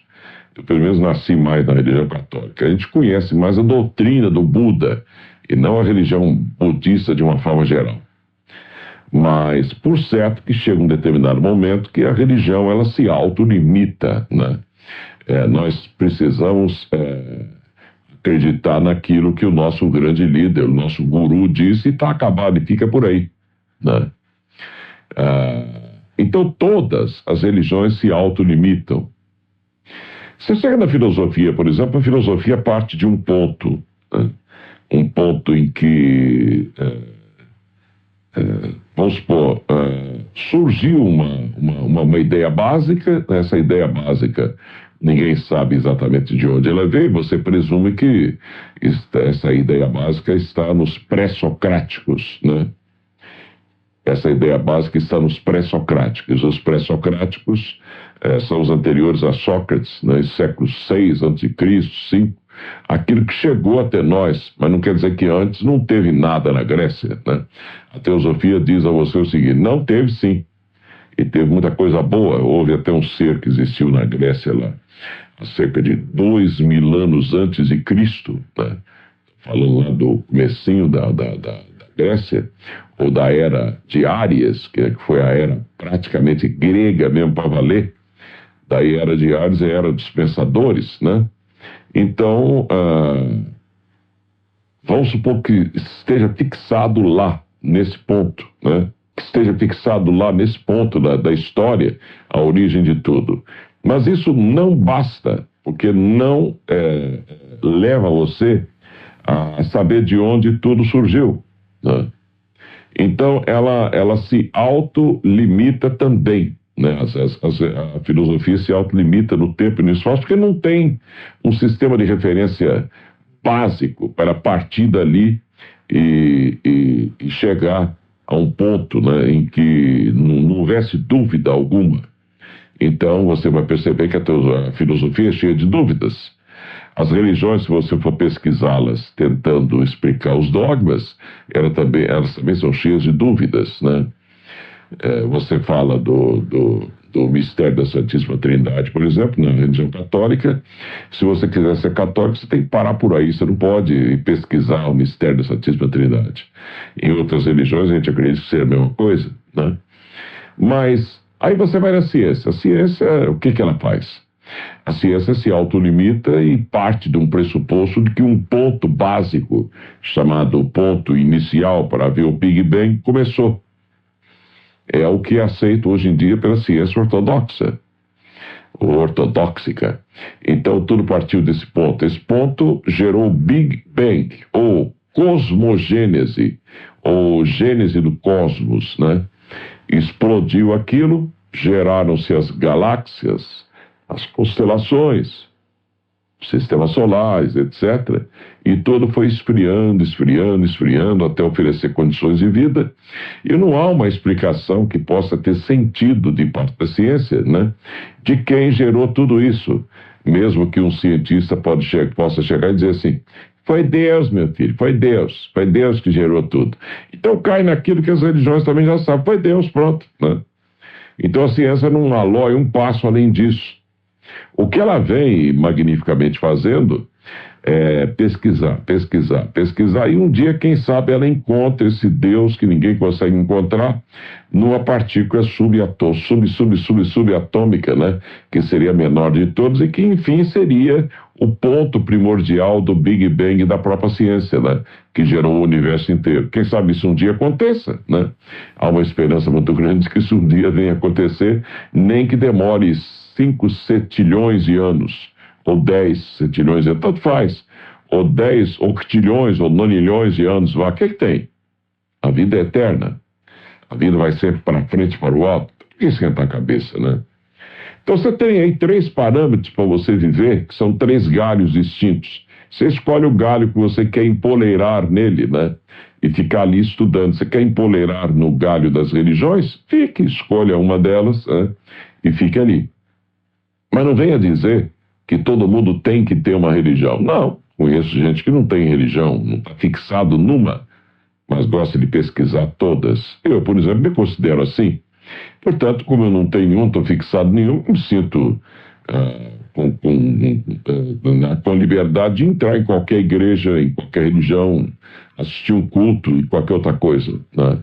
Eu, pelo menos, nasci mais na religião católica. A gente conhece mais a doutrina do Buda, e não a religião budista de uma forma geral. Mas, por certo, que chega um determinado momento que a religião, ela se autolimita, né? Nós precisamos acreditar naquilo que o nosso grande líder, o nosso guru disse, e está acabado, e fica por aí, né? Então, todas as religiões se autolimitam. Você chega na filosofia, por exemplo, a filosofia parte de um ponto, né? Um ponto em que, vamos supor, surgiu uma ideia básica. Essa ideia básica, ninguém sabe exatamente de onde ela veio, você presume que essa ideia básica está nos pré-socráticos, né? Essa ideia básica está nos pré-socráticos. Os pré-socráticos são os anteriores a Sócrates, né, séculos 6 a.C., 5. Aquilo que chegou até nós, mas não quer dizer que antes não teve nada na Grécia, né? A teosofia diz a você o seguinte: não teve, sim, e teve muita coisa boa. Houve até um ser que existiu na Grécia lá, há cerca de 2000 anos antes de Cristo, né? Falando lá do comecinho da Grécia, ou da era de Áries, que foi a era praticamente grega mesmo para valer. Daí a era de Áries é a era dos pensadores, né? Então, vamos supor que esteja fixado lá, nesse ponto, né? Que esteja fixado lá nesse ponto da história, a origem de tudo. Mas isso não basta, porque não leva você a saber de onde tudo surgiu, né? Então, ela se autolimita também, né? A filosofia se autolimita no tempo e no espaço, porque não tem um sistema de referência básico para partir dali e chegar a um ponto, né, em que não houvesse dúvida alguma. Então, você vai perceber que a filosofia é cheia de dúvidas. As religiões, se você for pesquisá-las tentando explicar os dogmas, elas também são cheias de dúvidas, né? Você fala do mistério da Santíssima Trindade, por exemplo, na religião católica. Se você quiser ser católico, você tem que parar por aí. Você não pode ir pesquisar o mistério da Santíssima Trindade. Em outras religiões, a gente acredita que seja a mesma coisa, né? Mas aí você vai na ciência. A ciência, o que ela faz? A ciência se autolimita e parte de um pressuposto de que um ponto básico, chamado ponto inicial para ver o Big Bang, começou. É o que é aceito hoje em dia pela ciência ortodoxa, ou ortodóxica. Então, tudo partiu desse ponto. Esse ponto gerou o Big Bang, ou cosmogênese, ou gênese do cosmos, né? Explodiu aquilo, geraram-se as galáxias, as constelações, sistemas solares, etc. E tudo foi esfriando, esfriando, esfriando, até oferecer condições de vida. E não há uma explicação que possa ter sentido de parte da ciência, né, de quem gerou tudo isso. Mesmo que um cientista possa chegar e dizer assim: foi Deus, meu filho, foi Deus que gerou tudo. Então cai naquilo que as religiões também já sabem: foi Deus, pronto, né? Então a ciência não alói um passo além disso. O que ela vem magnificamente fazendo é pesquisar, e um dia, quem sabe, ela encontra esse Deus que ninguém consegue encontrar numa partícula subatômica, né? Que seria a menor de todos e que, enfim, seria o ponto primordial do Big Bang da própria ciência, né? Que gerou o universo inteiro. Quem sabe isso um dia aconteça, né? Há uma esperança muito grande de que isso um dia venha acontecer, nem que demore 5 setilhões de anos, ou 10 setilhões de anos, tanto faz, ou 10 octilhões, ou nonilhões de anos, o que tem? A vida é eterna. A vida vai sempre para frente, para o alto. Por que esquentar a cabeça, né? Então você tem aí 3 parâmetros para você viver, que são 3 galhos distintos. Você escolhe o galho que você quer empoleirar nele, né? E ficar ali estudando. Você quer empoleirar no galho das religiões? Fique, escolha uma delas, né? E fique ali. Mas não venha dizer que todo mundo tem que ter uma religião. Não, conheço gente que não tem religião, não está fixado numa, mas gosta de pesquisar todas. Eu, por exemplo, me considero assim. Portanto, como eu não tenho nenhum, estou fixado nenhum, me sinto com liberdade de entrar em qualquer igreja, em qualquer religião, assistir um culto e qualquer outra coisa, né?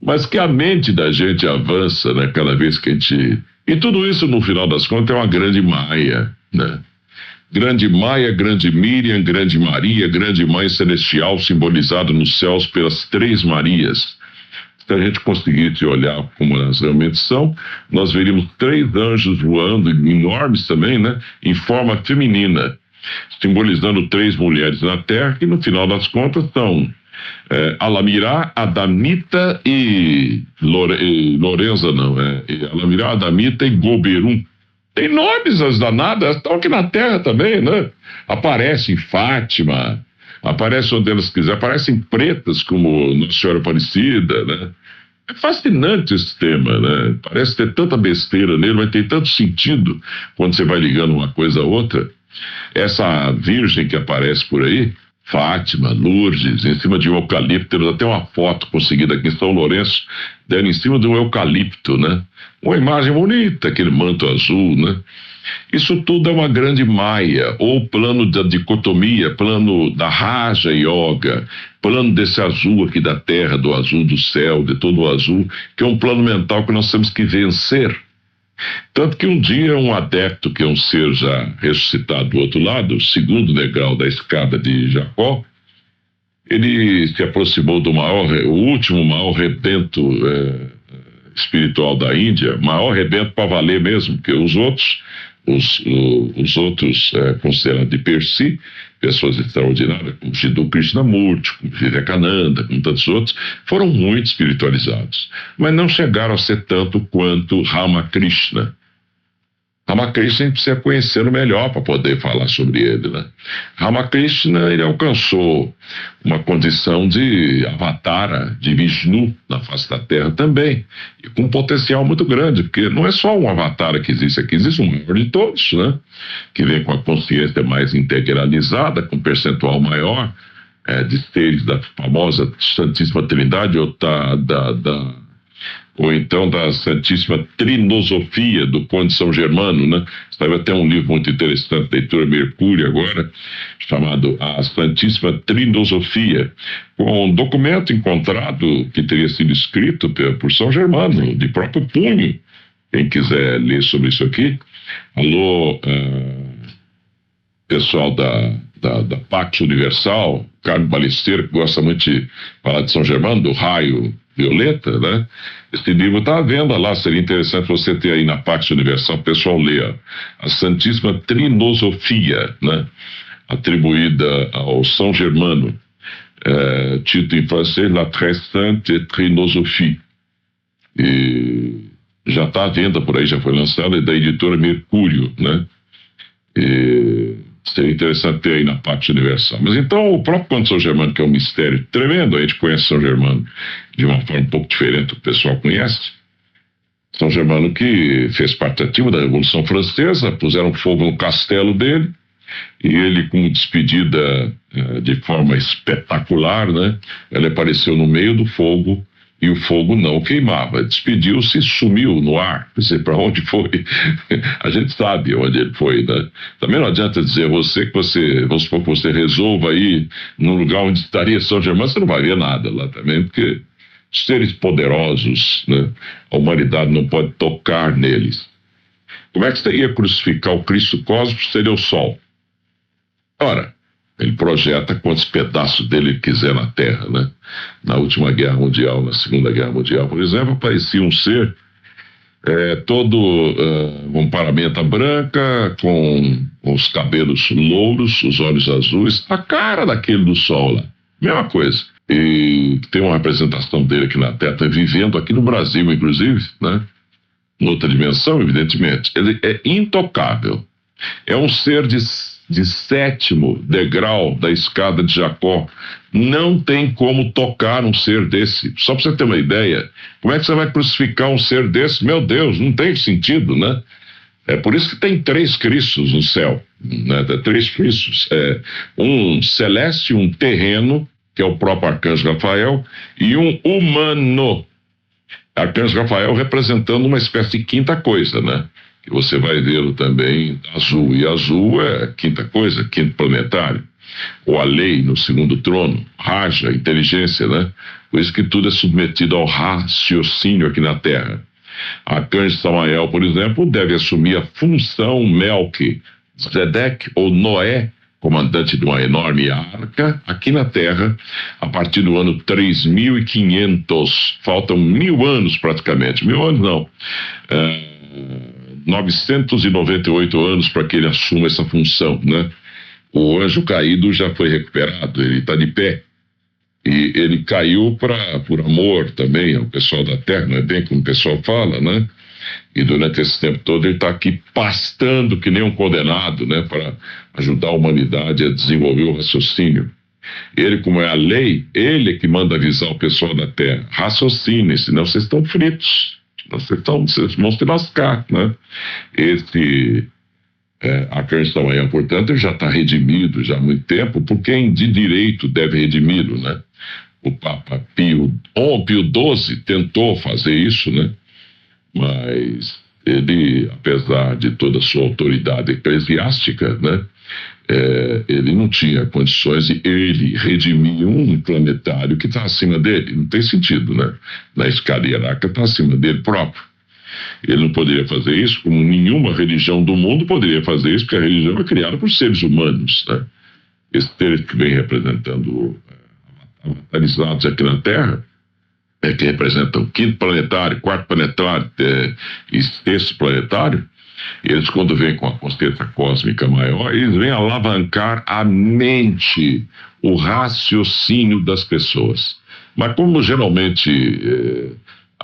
Mas que a mente da gente avança, né, cada vez que a gente... E tudo isso, no final das contas, é uma grande maia, né? Grande Maia, Grande Miriam, Grande Maria, Grande Mãe Celestial, simbolizado nos céus pelas 3 Marias. Se a gente conseguisse olhar como elas realmente são, nós veríamos 3 anjos voando, enormes também, né? Em forma feminina, simbolizando 3 mulheres na Terra, que no final das contas são Alamirá, Adamita e Lorenza, não, Alamirá, Adamita e Goberum. Tem nomes as danadas, estão aqui na Terra também, né? Aparecem em Fátima, aparecem onde elas quiserem, aparecem pretas como Nossa Senhora Aparecida, né? É fascinante esse tema, né? Parece ter tanta besteira nele, mas tem tanto sentido quando você vai ligando uma coisa a outra. Essa virgem que aparece por aí, Fátima, Lourdes, em cima de um eucalipto, temos até uma foto conseguida aqui em São Lourenço, dela em cima de um eucalipto, né? Uma imagem bonita, aquele manto azul, né? Isso tudo é uma grande maia, ou plano da dicotomia, plano da Raja Yoga, plano desse azul aqui da terra, do azul do céu, de todo o azul, que é um plano mental que nós temos que vencer. Tanto que um dia um adepto, que é um ser já ressuscitado do outro lado, o 2º degrau da escada de Jacó, ele se aproximou do o último maior rebento espiritual da Índia, maior rebento para valer mesmo, porque os outros considerados de per si, pessoas extraordinárias, como Jiddu Krishnamurti, como Vivekananda, como tantos outros, foram muito espiritualizados, mas não chegaram a ser tanto quanto Ramakrishna. Ramakrishna a gente precisa conhecê-lo melhor para poder falar sobre ele, né? Ramakrishna, ele alcançou uma condição de avatara de Vishnu na face da Terra também, e com um potencial muito grande, porque não é só um avatara que existe aqui, existe um maior de todos, né? Que vem com a consciência mais integralizada, com um percentual maior de seres da famosa Santíssima Trindade, ou então da Santíssima Trinosofia do Conde São Germano, né? Saiu até um livro muito interessante da editora Mercúrio agora, chamado A Santíssima Trinosofia, com um documento encontrado que teria sido escrito por São Germano, de próprio punho. Quem quiser ler sobre isso aqui, alô, pessoal da Pax Universal, Carlos Balesteiro, que gosta muito de falar de São Germano, do raio violeta, né? Esse livro está à venda lá, seria interessante você ter aí na Pax Universal, o pessoal lê a Santíssima Trinosofia, né? Atribuída ao São Germano, título em francês, La Très Sainte Trinosophie. E já está à venda por aí, já foi lançada, é da editora Mercúrio, né? E seria interessante ter aí na Pax Universal. Mas então o próprio Conde São Germano, que é um mistério tremendo, a gente conhece São Germano de uma forma um pouco diferente do que o pessoal conhece. São Germano que fez parte ativa da Revolução Francesa, puseram fogo no castelo dele, e ele, como despedida de forma espetacular, né, ele apareceu no meio do fogo, e o fogo não queimava. Despediu-se e sumiu no ar. Não sei para onde foi. A gente sabe onde ele foi, né? Também não adianta dizer vamos supor que você resolva aí num lugar onde estaria São Germano, você não vai ver nada lá também, porque seres poderosos, né? A humanidade não pode tocar neles. Como é que você ia crucificar o Cristo cósmico? Seria o Sol. Ora, ele projeta quantos pedaços dele ele quiser na Terra, né? Na última Guerra Mundial, na Segunda Guerra Mundial, por exemplo, aparecia um ser todo com paramenta branca, com os cabelos louros, os olhos azuis, a cara daquele do Sol lá. Mesma coisa. E tem uma representação dele aqui na Terra, vivendo aqui no Brasil, inclusive, né? noutra dimensão, evidentemente. Ele é intocável. É um ser de sétimo degrau da escada de Jacó. Não tem como tocar um ser desse. Só para você ter uma ideia, como é que você vai crucificar um ser desse? Meu Deus, não tem sentido, né? É por isso que tem 3 Cristos no céu, né? 3 Cristos. Um celeste, um terreno, que é o próprio arcanjo Rafael, e um humano. Arcanjo Rafael representando uma espécie de quinta coisa, né? Que você vai vê-lo também azul. E azul é quinta coisa, quinto planetário. Ou a lei no segundo trono, Raja, inteligência, né? Por isso que tudo é submetido ao raciocínio aqui na Terra. Arcanjo Samael, por exemplo, deve assumir a função Melquisedeque ou Noé, comandante de uma enorme arca, aqui na Terra, a partir do ano 3500. Faltam 1000 anos praticamente. 1000 anos não. 998 anos para que ele assuma essa função, né? O anjo caído já foi recuperado, ele está de pé. E ele caiu por amor também ao pessoal da Terra, não é bem como o pessoal fala, né? E durante esse tempo todo ele está aqui pastando que nem um condenado, né? Para ajudar a humanidade a desenvolver o raciocínio. Ele, como é a lei, ele é que manda avisar o pessoal da Terra. Raciocinem, senão vocês estão fritos. Vocês vão se lascar, né? Esse arcanjo Samael, portanto, ele já está redimido já há muito tempo, por quem de direito deve redimi-lo, né? O Papa Pio XII tentou fazer isso, né? Mas ele, apesar de toda a sua autoridade eclesiástica, né? Ele não tinha condições de ele redimir um planetário que está acima dele. Não tem sentido, né? Na escala hierárquica está acima dele próprio. Ele não poderia fazer isso, como nenhuma religião do mundo poderia fazer isso, porque a religião é criada por seres humanos, né? Esses seres que vêm representando avatarizados aqui na Terra, que representam o quinto planetário, quarto planetário e sexto planetário, eles, quando vêm com a consciência cósmica maior, eles vêm alavancar a mente, o raciocínio das pessoas. Mas como geralmente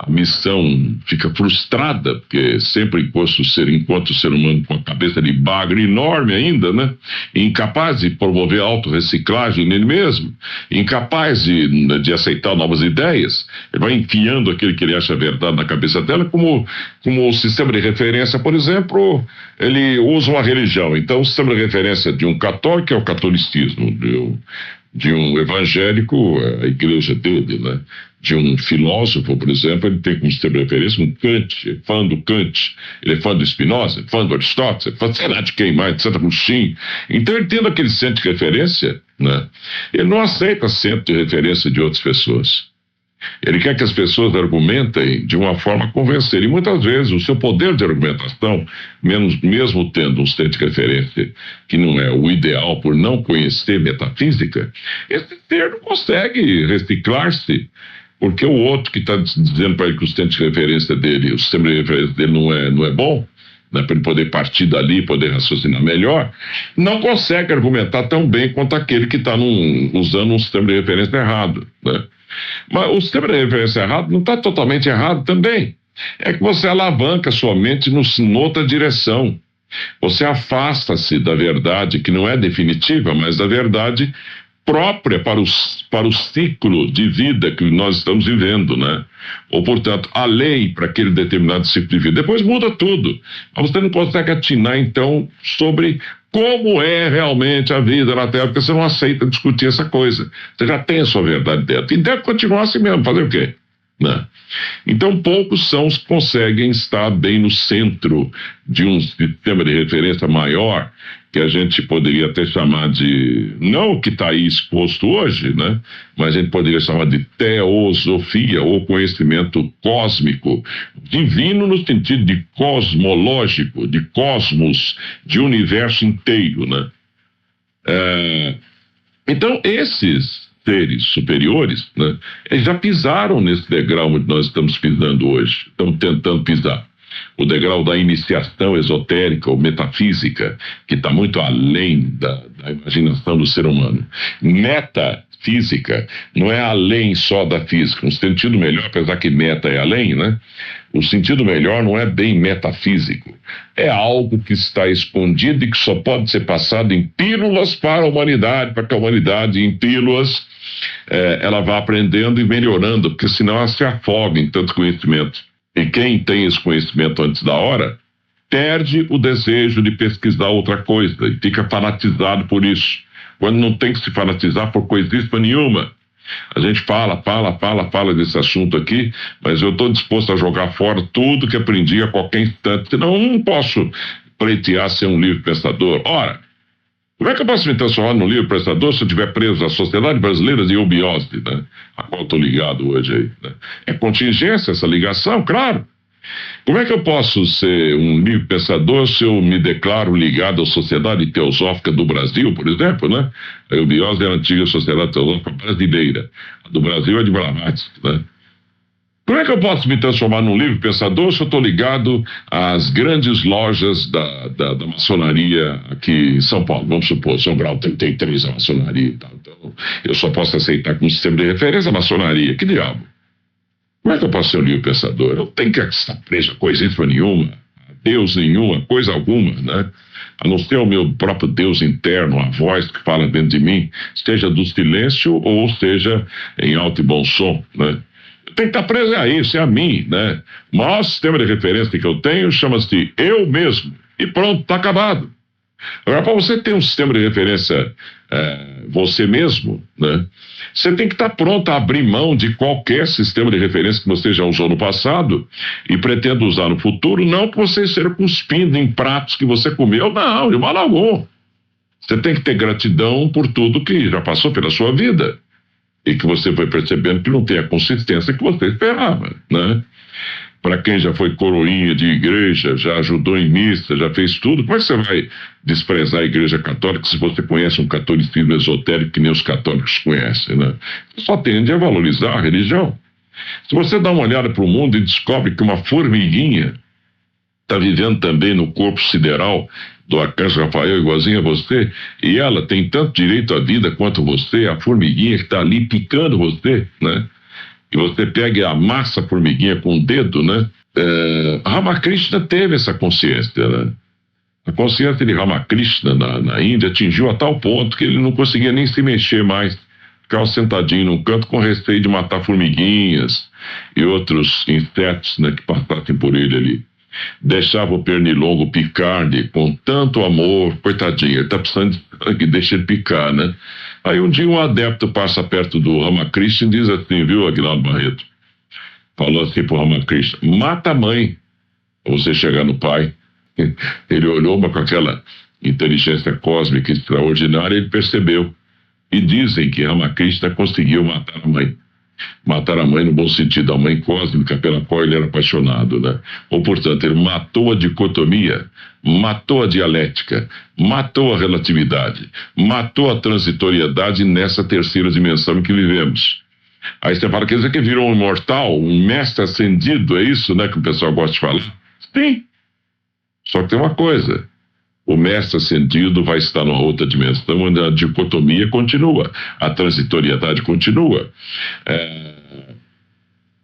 a missão fica frustrada, porque sempre enquanto o ser humano com a cabeça de bagre enorme ainda, né? Incapaz de promover autorreciclagem nele mesmo, incapaz de aceitar novas ideias, ele vai enfiando aquilo que ele acha verdade na cabeça dela, como o sistema de referência, por exemplo, ele usa uma religião. Então, o sistema de referência de um católico é o catolicismo, de um evangélico, a igreja dele, né? De um filósofo, por exemplo, ele tem como sistema de referência um Kant, é fã do Kant, ele é fã do Spinoza, é fã do Aristóteles, é fã, sei lá de quem mais, de Santo Agostinho. Então, ele tendo aquele centro de referência, né? Ele não aceita centro de referência de outras pessoas. Ele quer que as pessoas argumentem de uma forma a convencer. E muitas vezes o seu poder de argumentação, mesmo tendo um centro de referência que não é o ideal por não conhecer metafísica, esse ser não consegue reciclar-se, porque o outro que está dizendo para ele que o centro de referência dele, o sistema de referência dele não é bom, né, para ele poder partir dali, poder raciocinar melhor, não consegue argumentar tão bem quanto aquele que está usando um sistema de referência errado, né? Mas o sistema de referência errado não está totalmente errado também. É que você alavanca sua mente noutra direção. Você afasta-se da verdade que não é definitiva, mas da verdade própria para o ciclo de vida que nós estamos vivendo, né? Ou, portanto, a lei para aquele determinado ciclo de vida. Depois muda tudo. Mas você não consegue atinar, então, sobre como é realmente a vida na Terra, porque você não aceita discutir essa coisa. Você já tem a sua verdade dentro. E deve continuar assim mesmo. Fazer o quê? Não. Então, poucos são os que conseguem estar bem no centro de um sistema de referência maior, que a gente poderia até chamar de, não o que está aí exposto hoje, né? Mas a gente poderia chamar de teosofia, ou conhecimento cósmico, divino no sentido de cosmológico, de cosmos, de universo inteiro, né? Então, esses seres superiores, né, eles já pisaram nesse degrau onde nós estamos pisando hoje, estamos tentando pisar. O degrau da iniciação esotérica ou metafísica, que está muito além da imaginação do ser humano. metafísica, não é além só da física. Um sentido melhor, apesar que meta é além, né? O sentido melhor não é bem metafísico. É algo que está escondido e que só pode ser passado em pílulas para a humanidade, para que a humanidade, em pílulas, ela vá aprendendo e melhorando, porque senão ela se afoga em tanto conhecimento. E quem tem esse conhecimento antes da hora perde o desejo de pesquisar outra coisa e fica fanatizado por isso, quando não tem que se fanatizar por coisíssima nenhuma. A gente fala desse assunto aqui, mas eu estou disposto a jogar fora tudo que aprendi a qualquer instante, senão eu não posso pleitear ser um livre pensador. Ora, como é que eu posso me transformar num livre pensador se eu estiver preso à Sociedade Brasileira de Eubiose, né? A qual estou ligado hoje aí, né? É contingência essa ligação, claro. Como é que eu posso ser um livre pensador se eu me declaro ligado à Sociedade Teosófica do Brasil, por exemplo, né? A Eubiose é a antiga Sociedade Teosófica Brasileira. A do Brasil é de Blavatsky, né? Como é que eu posso me transformar num livre pensador se eu estou ligado às grandes lojas da maçonaria aqui em São Paulo? Vamos supor, São Grau 33, a maçonaria e tal. Então, eu só posso aceitar como sistema de referência a maçonaria. Que diabo? Como é que eu posso ser um livre pensador? Eu não tenho que estar preso a coisíssima nenhuma, a Deus nenhuma, coisa alguma, né? A não ser o meu próprio Deus interno, a voz que fala dentro de mim, seja do silêncio ou seja em alto e bom som, né? Eu tenho que estar preso a isso, é a mim, né? O maior sistema de referência que eu tenho chama-se eu mesmo. E pronto, está acabado. Agora, para você ter um sistema de referência você mesmo, né? Você tem que estar pronto a abrir mão de qualquer sistema de referência que você já usou no passado e pretenda usar no futuro, não que você esteja cuspindo em pratos que você comeu, não, de modo algum. Você tem que ter gratidão por tudo que já passou pela sua vida e que você foi percebendo que não tem a consistência que você esperava, né? Para quem já foi coroinha de igreja, já ajudou em missa, já fez tudo, como é que você vai desprezar a igreja católica se você conhece um catolicismo esotérico que nem os católicos conhecem, né? Você só tende a valorizar a religião. Se você dá uma olhada para o mundo e descobre que uma formiguinha está vivendo também no corpo sideral do arcanjo Rafael, igualzinho a você, e ela tem tanto direito à vida quanto você, a formiguinha que está ali picando você, né? E você pega a massa formiguinha com o dedo, né? Ramakrishna teve essa consciência, né? A consciência de Ramakrishna na Índia atingiu a tal ponto que ele não conseguia nem se mexer mais. Ficava sentadinho num canto com receio de matar formiguinhas e outros insetos, né, que passassem por ele ali. Deixava o pernilongo picar-lhe com tanto amor, coitadinho, ele está precisando de sangue, deixa ele picar, né? Aí um dia um adepto passa perto do Ramakrishna e diz assim, viu, Aguinaldo Barreto? Falou assim pro Ramakrishna, mata a mãe, pra você chegar no pai. Ele olhou, mas com aquela inteligência cósmica extraordinária, ele percebeu. E dizem que Ramakrishna conseguiu matar a mãe. Matar a mãe no bom sentido, a mãe cósmica pela qual ele era apaixonado, né? Ou, portanto, ele matou a dicotomia, matou a dialética, matou a relatividade, matou a transitoriedade nessa terceira dimensão em que vivemos. Aí você fala, quer dizer que virou um imortal, um mestre ascendido, é isso, né, que o pessoal gosta de falar? Sim. Só que tem uma coisa, o mestre ascendido vai estar numa outra dimensão onde a dicotomia continua, a transitoriedade continua,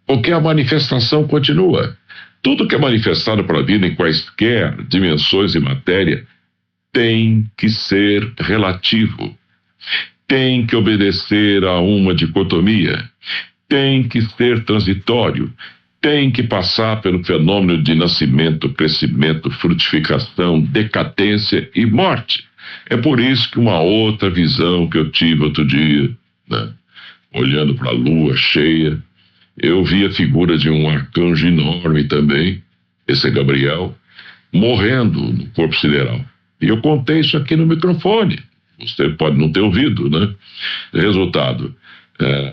porque a manifestação continua. Tudo que é manifestado para a vida em quaisquer dimensões e matéria tem que ser relativo, tem que obedecer a uma dicotomia, tem que ser transitório, tem que passar pelo fenômeno de nascimento, crescimento, frutificação, decadência e morte. É por isso que uma outra visão que eu tive outro dia, né, olhando para a lua cheia, eu vi a figura de um arcanjo enorme também, esse é Gabriel, morrendo no corpo sideral. E eu contei isso aqui no microfone. Você pode não ter ouvido, né? Resultado,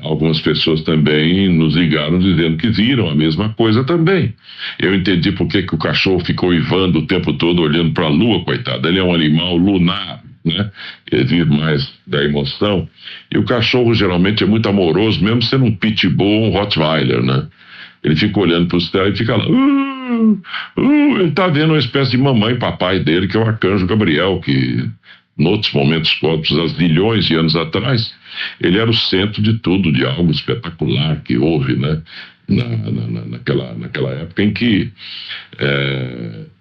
algumas pessoas também nos ligaram dizendo que viram a mesma coisa também. Eu entendi por que o cachorro ficou uivando o tempo todo olhando para a lua, coitado. Ele é um animal lunar, né? Ele vive mais da emoção. E o cachorro geralmente é muito amoroso, mesmo sendo um pitbull ou um rottweiler, né? Ele fica olhando para o céu e fica lá. Ele está vendo uma espécie de mamãe e papai dele, que é o arcanjo Gabriel, que noutros momentos cósmicos, há zilhões de anos atrás, ele era o centro de tudo, de algo espetacular que houve, né? Naquela época em que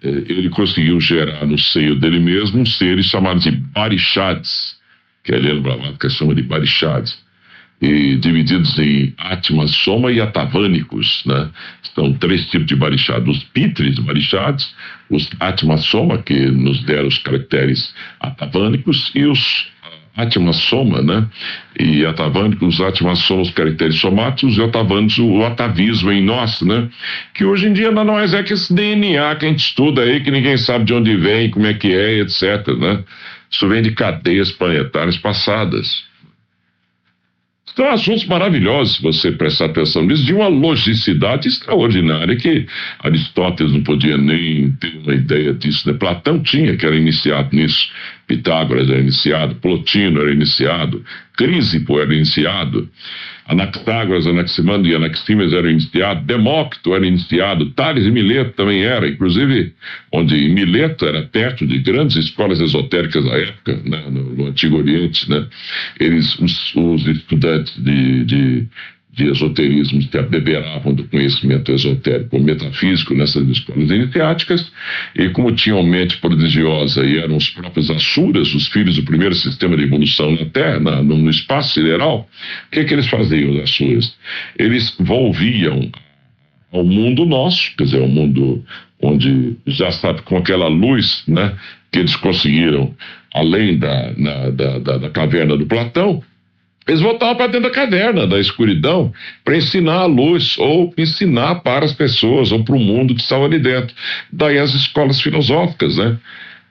ele conseguiu gerar no seio dele mesmo uns seres chamados de Barishads, que a Helena Blavatsky chama de Barishads, e divididos em Atma, Soma e Atavânicos, né? São 3 tipos de Barishads: os Pitris Barishads, os Atma, Soma, que nos deram os caracteres atavânicos, e os Atma, Soma, né? E atavânicos, os Atma, Soma, os caracteres somáticos, e atavânicos, o atavismo em nós, né? Que hoje em dia não nós é que esse DNA que a gente estuda aí, que ninguém sabe de onde vem, como é que é, etc, né? Isso vem de cadeias planetárias passadas. São assuntos maravilhosos, se você prestar atenção nisso, de uma logicidade extraordinária que Aristóteles não podia nem ter uma ideia disso, né? Platão tinha, que era iniciado nisso, Pitágoras era iniciado, Plotino era iniciado, Crísipo era iniciado, Anaxágoras, Anaximandro e Anaximenes eram iniciados, Demócrito era iniciado, Tales e Mileto também era, inclusive onde Mileto era perto de grandes escolas esotéricas da época, né, no Antigo Oriente, né? Os estudantes de esoterismo se abeberavam do conhecimento esotérico metafísico nessas escolas iniciáticas, e como tinham mente prodigiosa e eram os próprios Asuras, os filhos do primeiro sistema de evolução na Terra, no espaço sideral, o que eles faziam, os Asuras? Eles volviam ao mundo nosso, quer dizer, ao mundo onde, já sabe, com aquela luz, né, que eles conseguiram além da caverna do Platão. Eles voltavam para dentro da caverna, da escuridão, para ensinar a luz, ou ensinar para as pessoas, ou para o mundo que estava ali dentro. Daí as escolas filosóficas, né?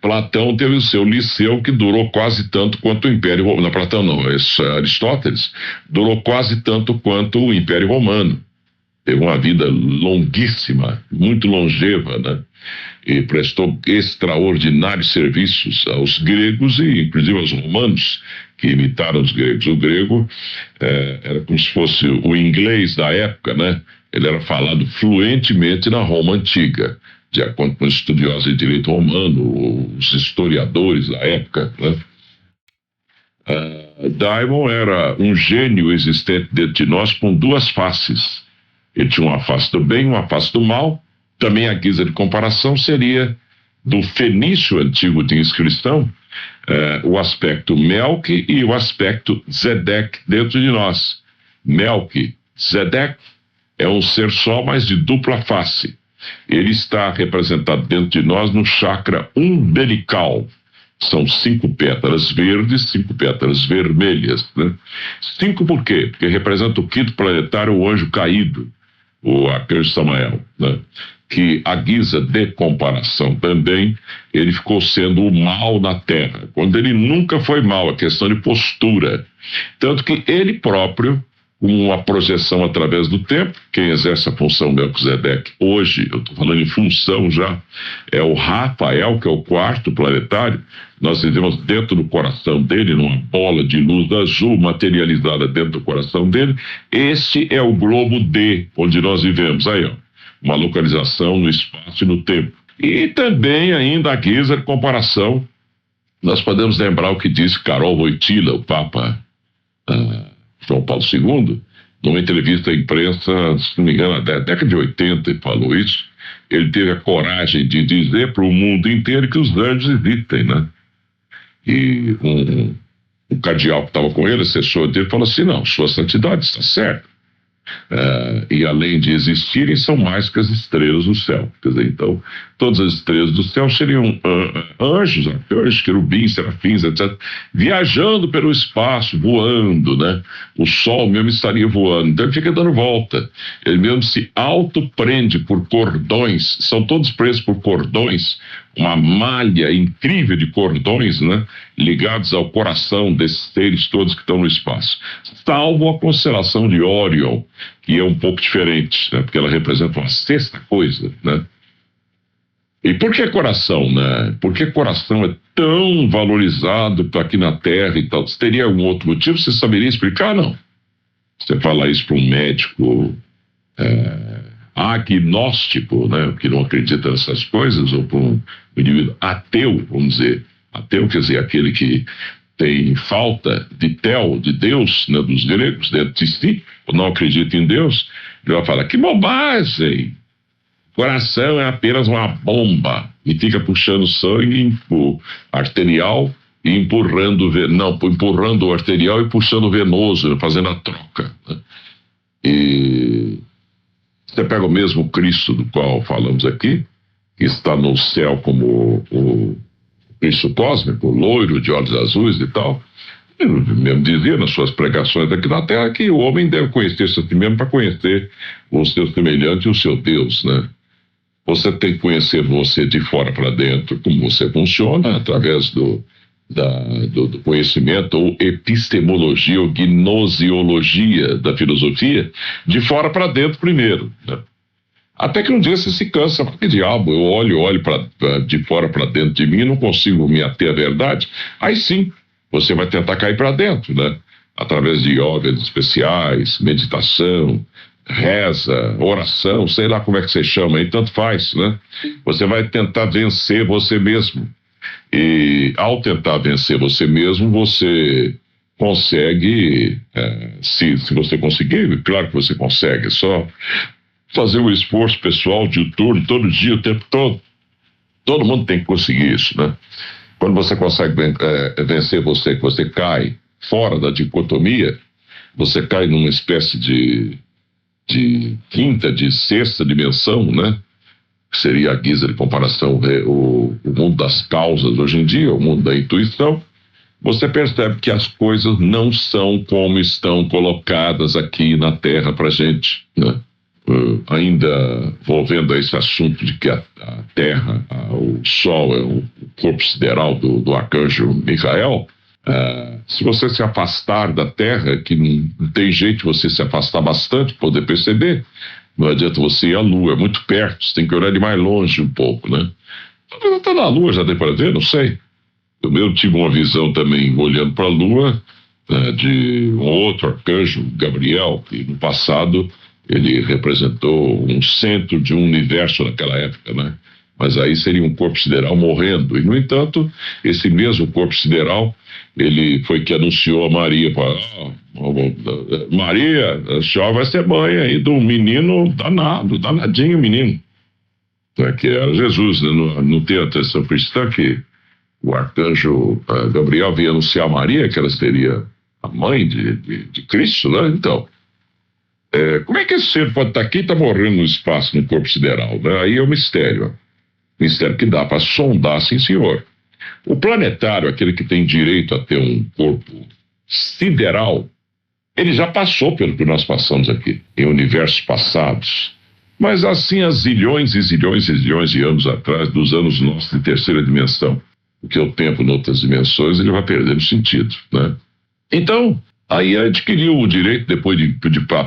Platão teve o seu liceu, que durou quase tanto quanto o Império Romano. Não, Platão não, esse Aristóteles, durou quase tanto quanto o Império Romano. Teve uma vida longuíssima, muito longeva, né? E prestou extraordinários serviços aos gregos e, inclusive, aos romanos, que imitaram os gregos. O grego era como se fosse o inglês da época, né? Ele era falado fluentemente na Roma antiga, de acordo com os estudiosos de direito romano, os historiadores da época, né? Daimon era um gênio existente dentro de nós com 2 faces. Ele tinha uma face do bem e uma face do mal. Também a guisa de comparação seria do fenício antigo de inscrição, o aspecto Melk e o aspecto Zedek dentro de nós. Melk, Zedek, é um ser só, mas de dupla face. Ele está representado dentro de nós no chakra umbilical. São 5 pétalas verdes, 5 pétalas vermelhas, né? 5 por quê? Porque representa o quinto planetário, o anjo caído, o arcanjo Samael, né? Que a guisa de comparação também, ele ficou sendo o mal na Terra, quando ele nunca foi mal, a questão de postura. Tanto que ele próprio, uma projeção através do tempo, quem exerce a função Melquisedeque hoje, eu estou falando em função já, é o Rafael, que é o 4º planetário. Nós vivemos dentro do coração dele, numa bola de luz azul materializada dentro do coração dele. Este é o globo D, onde nós vivemos. Aí, ó, uma localização no espaço e no tempo. E também, ainda a guisa de comparação, nós podemos lembrar o que disse Karol Wojtyla, o Papa João Paulo II, numa entrevista à imprensa, se não me engano, na década de 80, ele falou isso. Ele teve a coragem de dizer para o mundo inteiro que os anjos existem, né? E um cardeal que estava com ele, assessor dele, falou assim: não, sua santidade está certa. E além de existirem, são mais que as estrelas do céu. Quer dizer, então, todas as estrelas do céu seriam anjos, arcanjos, querubins, serafins, etc., viajando pelo espaço, voando, né? O sol mesmo estaria voando, então ele fica dando volta. Ele mesmo se auto-prende por cordões, são todos presos por cordões, uma malha incrível de cordões, né, ligados ao coração desses seres todos que estão no espaço, salvo a constelação de Órion, que é um pouco diferente, né, porque ela representa uma 6ª coisa, né? E por que coração, né? Por que coração é tão valorizado aqui na Terra e tal? Se teria algum outro motivo, você saberia explicar? Não. Você fala isso para um médico agnóstico, né, que não acredita nessas coisas, ou para um indivíduo ateu, vamos dizer, Ateu quer dizer aquele que tem falta de tel, de Deus, né, dos gregos, dentro de si, ou não acredita em Deus, ele vai falar: que bobagem! Coração é apenas uma bomba, e fica puxando sangue arterial e empurrando o arterial e puxando o venoso, fazendo a troca, né? E você pega o mesmo Cristo do qual falamos aqui, que está no céu como o Cristo cósmico, loiro, de olhos azuis e tal. Ele mesmo dizia nas suas pregações aqui na Terra que o homem deve conhecer-se a si mesmo para conhecer o seu semelhante e o seu Deus, né? Você tem que conhecer você de fora para dentro, como você funciona, através do conhecimento, ou epistemologia, ou gnosiologia da filosofia, de fora para dentro primeiro, né? Até que um dia você se cansa: que diabo, eu olho de fora para dentro de mim e não consigo me ater à verdade. Aí sim, você vai tentar cair para dentro, né? Através de yogas especiais, meditação, reza, oração, sei lá como é que você chama aí, tanto faz, né? Você vai tentar vencer você mesmo. E ao tentar vencer você mesmo, você consegue, se você conseguir, claro que você consegue, é só fazer o esforço pessoal diuturno, todo dia, o tempo todo. Todo mundo tem que conseguir isso, né? Quando você consegue vencer você, que você cai fora da dicotomia, você cai numa espécie de quinta, de sexta dimensão, né? Que seria a guisa de comparação, o mundo das causas hoje em dia, o mundo da intuição. Você percebe que as coisas não são como estão colocadas aqui na Terra pra gente, né? Ainda volvendo a esse assunto de que a Terra, o Sol é o corpo sideral do arcanjo Micael. Se você se afastar da Terra, que não tem jeito de você se afastar bastante para poder perceber, não adianta você ir à Lua, é muito perto, você tem que olhar de mais longe um pouco, né? Tá na Lua, já deu para ver, não sei. Eu mesmo tive uma visão também olhando para a Lua, de um outro arcanjo, Gabriel, que no passado ele representou um centro de um universo naquela época, né? Mas aí seria um corpo sideral morrendo. E, no entanto, esse mesmo corpo sideral, ele foi que anunciou a Maria: Maria, a senhora vai ser mãe aí de um menino danadinho menino. Que era Jesus, né? Não tem a tradição cristã que o arcanjo Gabriel veio anunciar a Maria que ela seria a mãe de Cristo, né? Então, como é que esse ser pode estar aqui e está morrendo no espaço, no corpo sideral, né? Aí é um mistério. Mistério que dá para sondar, sim senhor. O planetário, aquele que tem direito a ter um corpo sideral, ele já passou pelo que nós passamos aqui, em universos passados. Mas assim, há zilhões e zilhões e zilhões de anos atrás, dos anos nossos de terceira dimensão, porque o tempo em outras dimensões ele vai perdendo sentido, né? Então, aí adquiriu o direito, depois de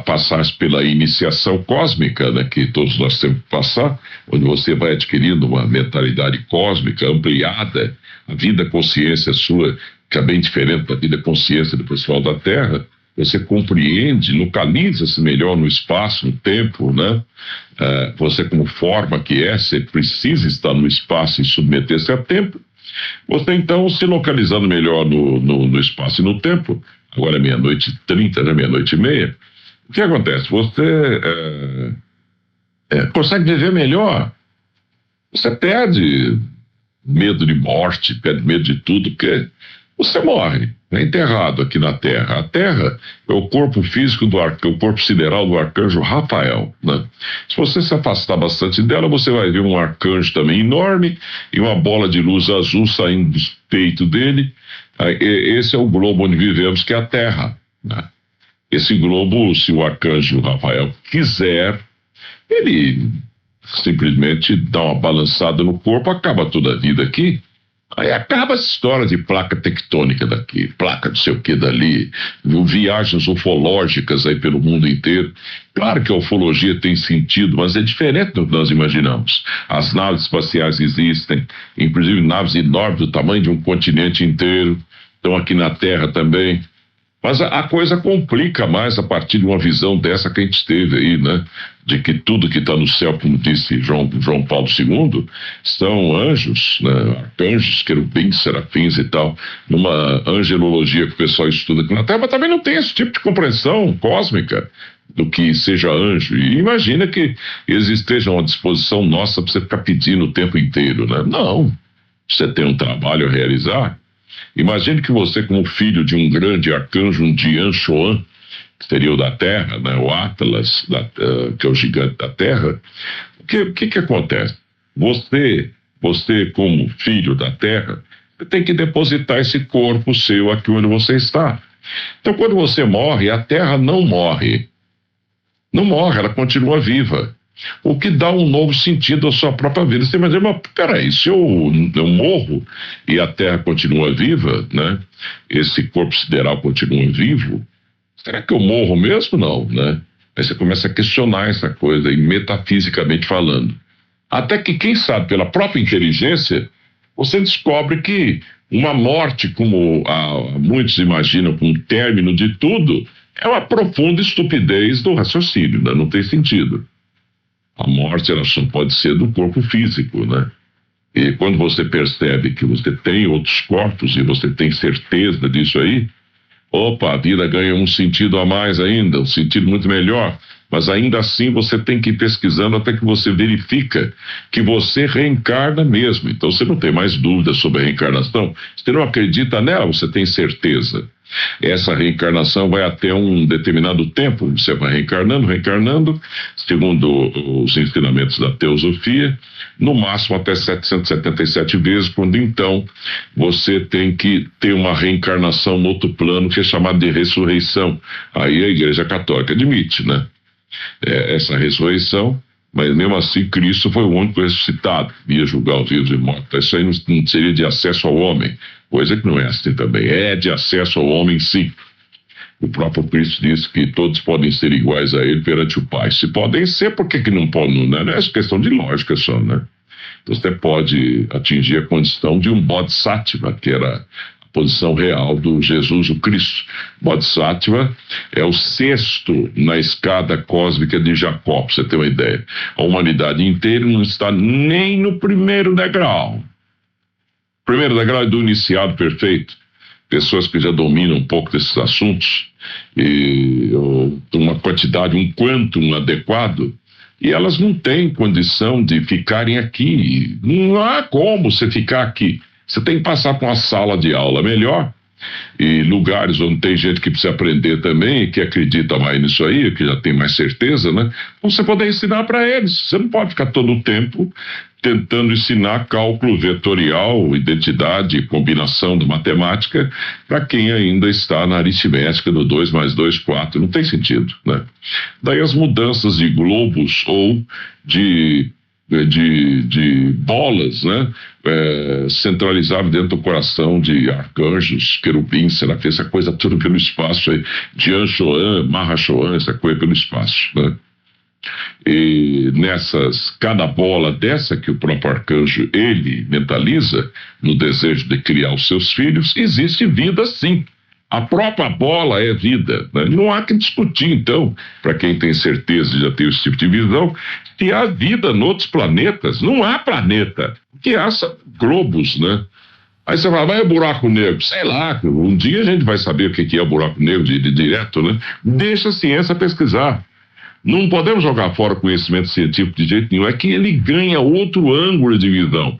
passar pela iniciação cósmica, né, que todos nós temos que passar, onde você vai adquirindo uma mentalidade cósmica ampliada, a vida consciência sua, que é bem diferente da vida consciência do pessoal da Terra. Você compreende, localiza-se melhor no espaço, no tempo, né? Você, como forma que você precisa estar no espaço e submeter-se a tempo. Você, então, se localizando melhor no espaço e no tempo, agora é 00:30, já 00:30, o que acontece? Você consegue viver melhor. Você perde medo de morte, perde medo de tudo, porque você morre, é enterrado aqui na Terra. A Terra é o corpo físico o corpo sideral do arcanjo Rafael, né? Se você se afastar bastante dela, você vai ver um arcanjo também enorme e uma bola de luz azul saindo do peito dele. Esse é o globo onde vivemos, que é a Terra, né? Esse globo, se o arcanjo Rafael quiser, ele simplesmente dá uma balançada no corpo, acaba toda a vida aqui. Aí acaba essa história de placa tectônica daqui, placa não sei o que dali, viagens ufológicas aí pelo mundo inteiro. Claro que a ufologia tem sentido, mas é diferente do que nós imaginamos. As naves espaciais existem, inclusive naves enormes do tamanho de um continente inteiro, estão aqui na Terra também. Mas a coisa complica mais a partir de uma visão dessa que a gente teve aí, né? De que tudo que está no céu, como disse João Paulo II, são anjos, né? Arcanjos, querubins, serafins e tal, numa angelologia que o pessoal estuda aqui na Terra, mas também não tem esse tipo de compreensão cósmica do que seja anjo. E imagina que eles estejam à disposição nossa para você ficar pedindo o tempo inteiro, né? Não. Você tem um trabalho a realizar. Imagine que você, como filho de um grande arcanjo, um Dian Xuan, que seria o da Terra, né, o Atlas, que é o gigante da Terra, o que acontece? Você, como filho da Terra, tem que depositar esse corpo seu aqui onde você está. Então, quando você morre, a Terra não morre. Não morre, ela continua viva. O que dá um novo sentido à sua própria vida. Você vai dizer, mas peraí, se eu morro e a Terra continua viva, né? Esse corpo sideral continua vivo, será que eu morro mesmo? Não, né? Aí você começa a questionar essa coisa, aí, metafisicamente falando. Até que, quem sabe, pela própria inteligência, você descobre que uma morte, como muitos imaginam, como um término de tudo, é uma profunda estupidez do raciocínio, né? Não tem sentido. A morte, ela só pode ser do corpo físico, né? E quando você percebe que você tem outros corpos e você tem certeza disso aí, opa, a vida ganha um sentido a mais ainda, um sentido muito melhor. Mas ainda assim você tem que ir pesquisando até que você verifica que você reencarna mesmo. Então você não tem mais dúvida sobre a reencarnação. Se você não acredita nela, você tem certeza. Essa reencarnação vai até um determinado tempo, você vai reencarnando, segundo os ensinamentos da teosofia, no máximo até 777 vezes, quando então você tem que ter uma reencarnação no outro plano, que é chamado de ressurreição. Aí a Igreja Católica admite, né? Essa ressurreição, mas mesmo assim Cristo foi o único ressuscitado, ia julgar os vivos e mortos. Isso aí não seria de acesso ao homem, coisa que não é assim também, é de acesso ao homem sim. O próprio Cristo disse que todos podem ser iguais a ele perante o Pai. Se podem ser, por que não podem? Não é questão de lógica só, né? Então você pode atingir a condição de um Bodhisattva, que era a posição real do Jesus, o Cristo. Bodhisattva é o sexto na escada cósmica de Jacó, pra você ter uma ideia. A humanidade inteira não está nem no primeiro degrau. O primeiro degrau é do iniciado perfeito. Pessoas que já dominam um pouco desses assuntos, e uma quantidade, um quantum adequado, e elas não têm condição de ficarem aqui. Não há como você ficar aqui. Você tem que passar por uma sala de aula melhor, e lugares onde tem gente que precisa aprender também, que acredita mais nisso aí, que já tem mais certeza, né? Você poder ensinar para eles. Você não pode ficar todo o tempo tentando ensinar cálculo vetorial, identidade, combinação de matemática para quem ainda está na aritmética do 2 mais 2, 4. Não tem sentido, né? Daí as mudanças de globos ou de bolas, né? Centralizadas dentro do coração de arcanjos, querubins, será que essa coisa tudo pelo espaço aí, Dian Xuan, Maha Xuan, essa coisa pelo espaço, né? E cada bola dessa que o próprio arcanjo ele mentaliza no desejo de criar os seus filhos, existe vida sim. A própria bola é vida, né? Não há que discutir, então, para quem tem certeza de já ter esse tipo de visão, que há vida em outros planetas. Não há planeta, que há globos, né? Aí você fala, vai é buraco negro? Sei lá, um dia a gente vai saber o que é o buraco negro direto, né? Deixa a ciência pesquisar. Não podemos jogar fora o conhecimento científico de jeito nenhum, é que ele ganha outro ângulo de visão.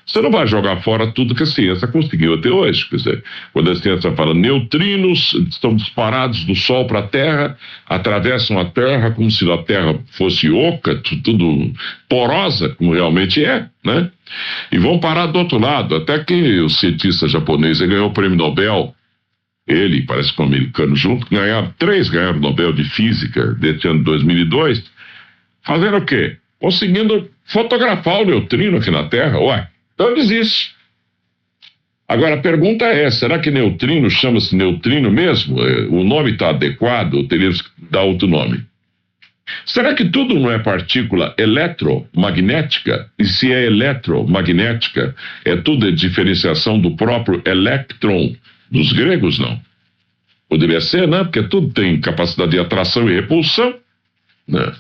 Você não vai jogar fora tudo que a ciência conseguiu até hoje. Quer dizer, quando a ciência fala neutrinos estão disparados do Sol para a Terra, atravessam a Terra como se a Terra fosse oca, tudo porosa, como realmente é, né? E vão parar do outro lado, até que o cientista japonês ganhou o prêmio Nobel. Ele, parece que o americano junto, ganharam o Nobel de Física desse ano de 2002, fazendo o quê? Conseguindo fotografar o neutrino aqui na Terra. Ué, então ele existe. Agora a pergunta é, será que neutrino chama-se neutrino mesmo? O nome está adequado ou teríamos que dar outro nome? Será que tudo não é partícula eletromagnética? E se é eletromagnética, é tudo a diferenciação do próprio elétron dos gregos? Não. Poderia ser, né? Porque tudo tem capacidade de atração e repulsão, né?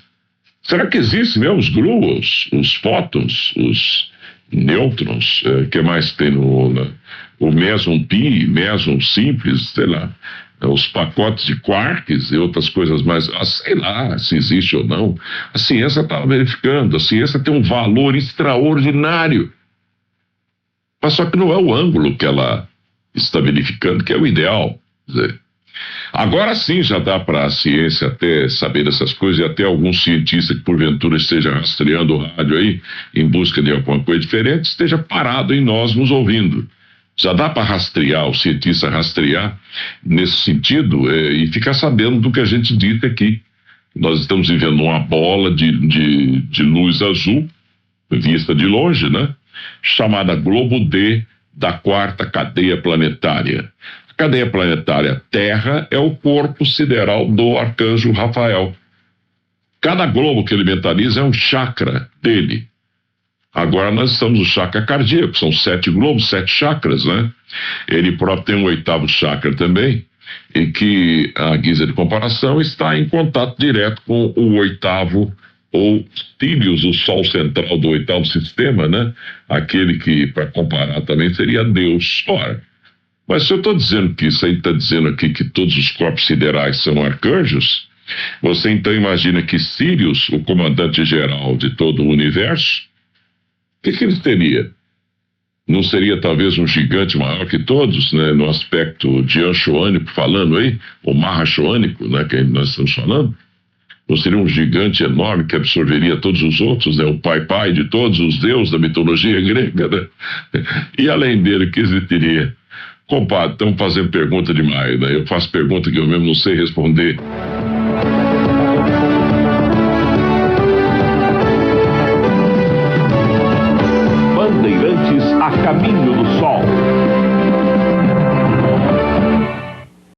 Será que existem mesmo os gluons, os fótons, os nêutrons? Que mais tem o meson pi, meson simples, sei lá, os pacotes de quarks e outras coisas mais, sei lá se existe ou não. A ciência está verificando, a ciência tem um valor extraordinário, mas só que não é o ângulo que ela está verificando que é o ideal. Quer dizer, agora sim já dá para a ciência até saber dessas coisas e até algum cientista que porventura esteja rastreando o rádio aí em busca de alguma coisa diferente esteja parado em nós nos ouvindo. Já dá para rastrear, o cientista rastrear nesse sentido e ficar sabendo do que a gente dita aqui. Nós estamos vivendo uma bola de luz azul, vista de longe, né? Chamada Globo D da quarta cadeia planetária. A cadeia planetária Terra é o corpo sideral do arcanjo Rafael. Cada globo que ele mentaliza é um chakra dele. Agora nós estamos no chakra cardíaco, são 7 globos, 7 chakras, né? Ele próprio tem um 8º chakra também, e que, à guisa de comparação, está em contato direto com o 8º, ou Sirius, o sol central do 8º sistema, né? Aquele que, para comparar também, seria Deus. Ora, mas se eu estou dizendo que isso aí está dizendo aqui que todos os corpos siderais são arcanjos, você então imagina que Sirius, o comandante-geral de todo o universo, o que ele teria? Não seria talvez um gigante maior que todos, né? No aspecto dianchoânico falando aí, ou marrachoânico, né? Que nós estamos falando? Não seria um gigante enorme que absorveria todos os outros, né? O pai de todos os deuses da mitologia grega, né? E além dele, o que existiria? Compadre, estão fazendo pergunta demais, né? Eu faço pergunta que eu mesmo não sei responder.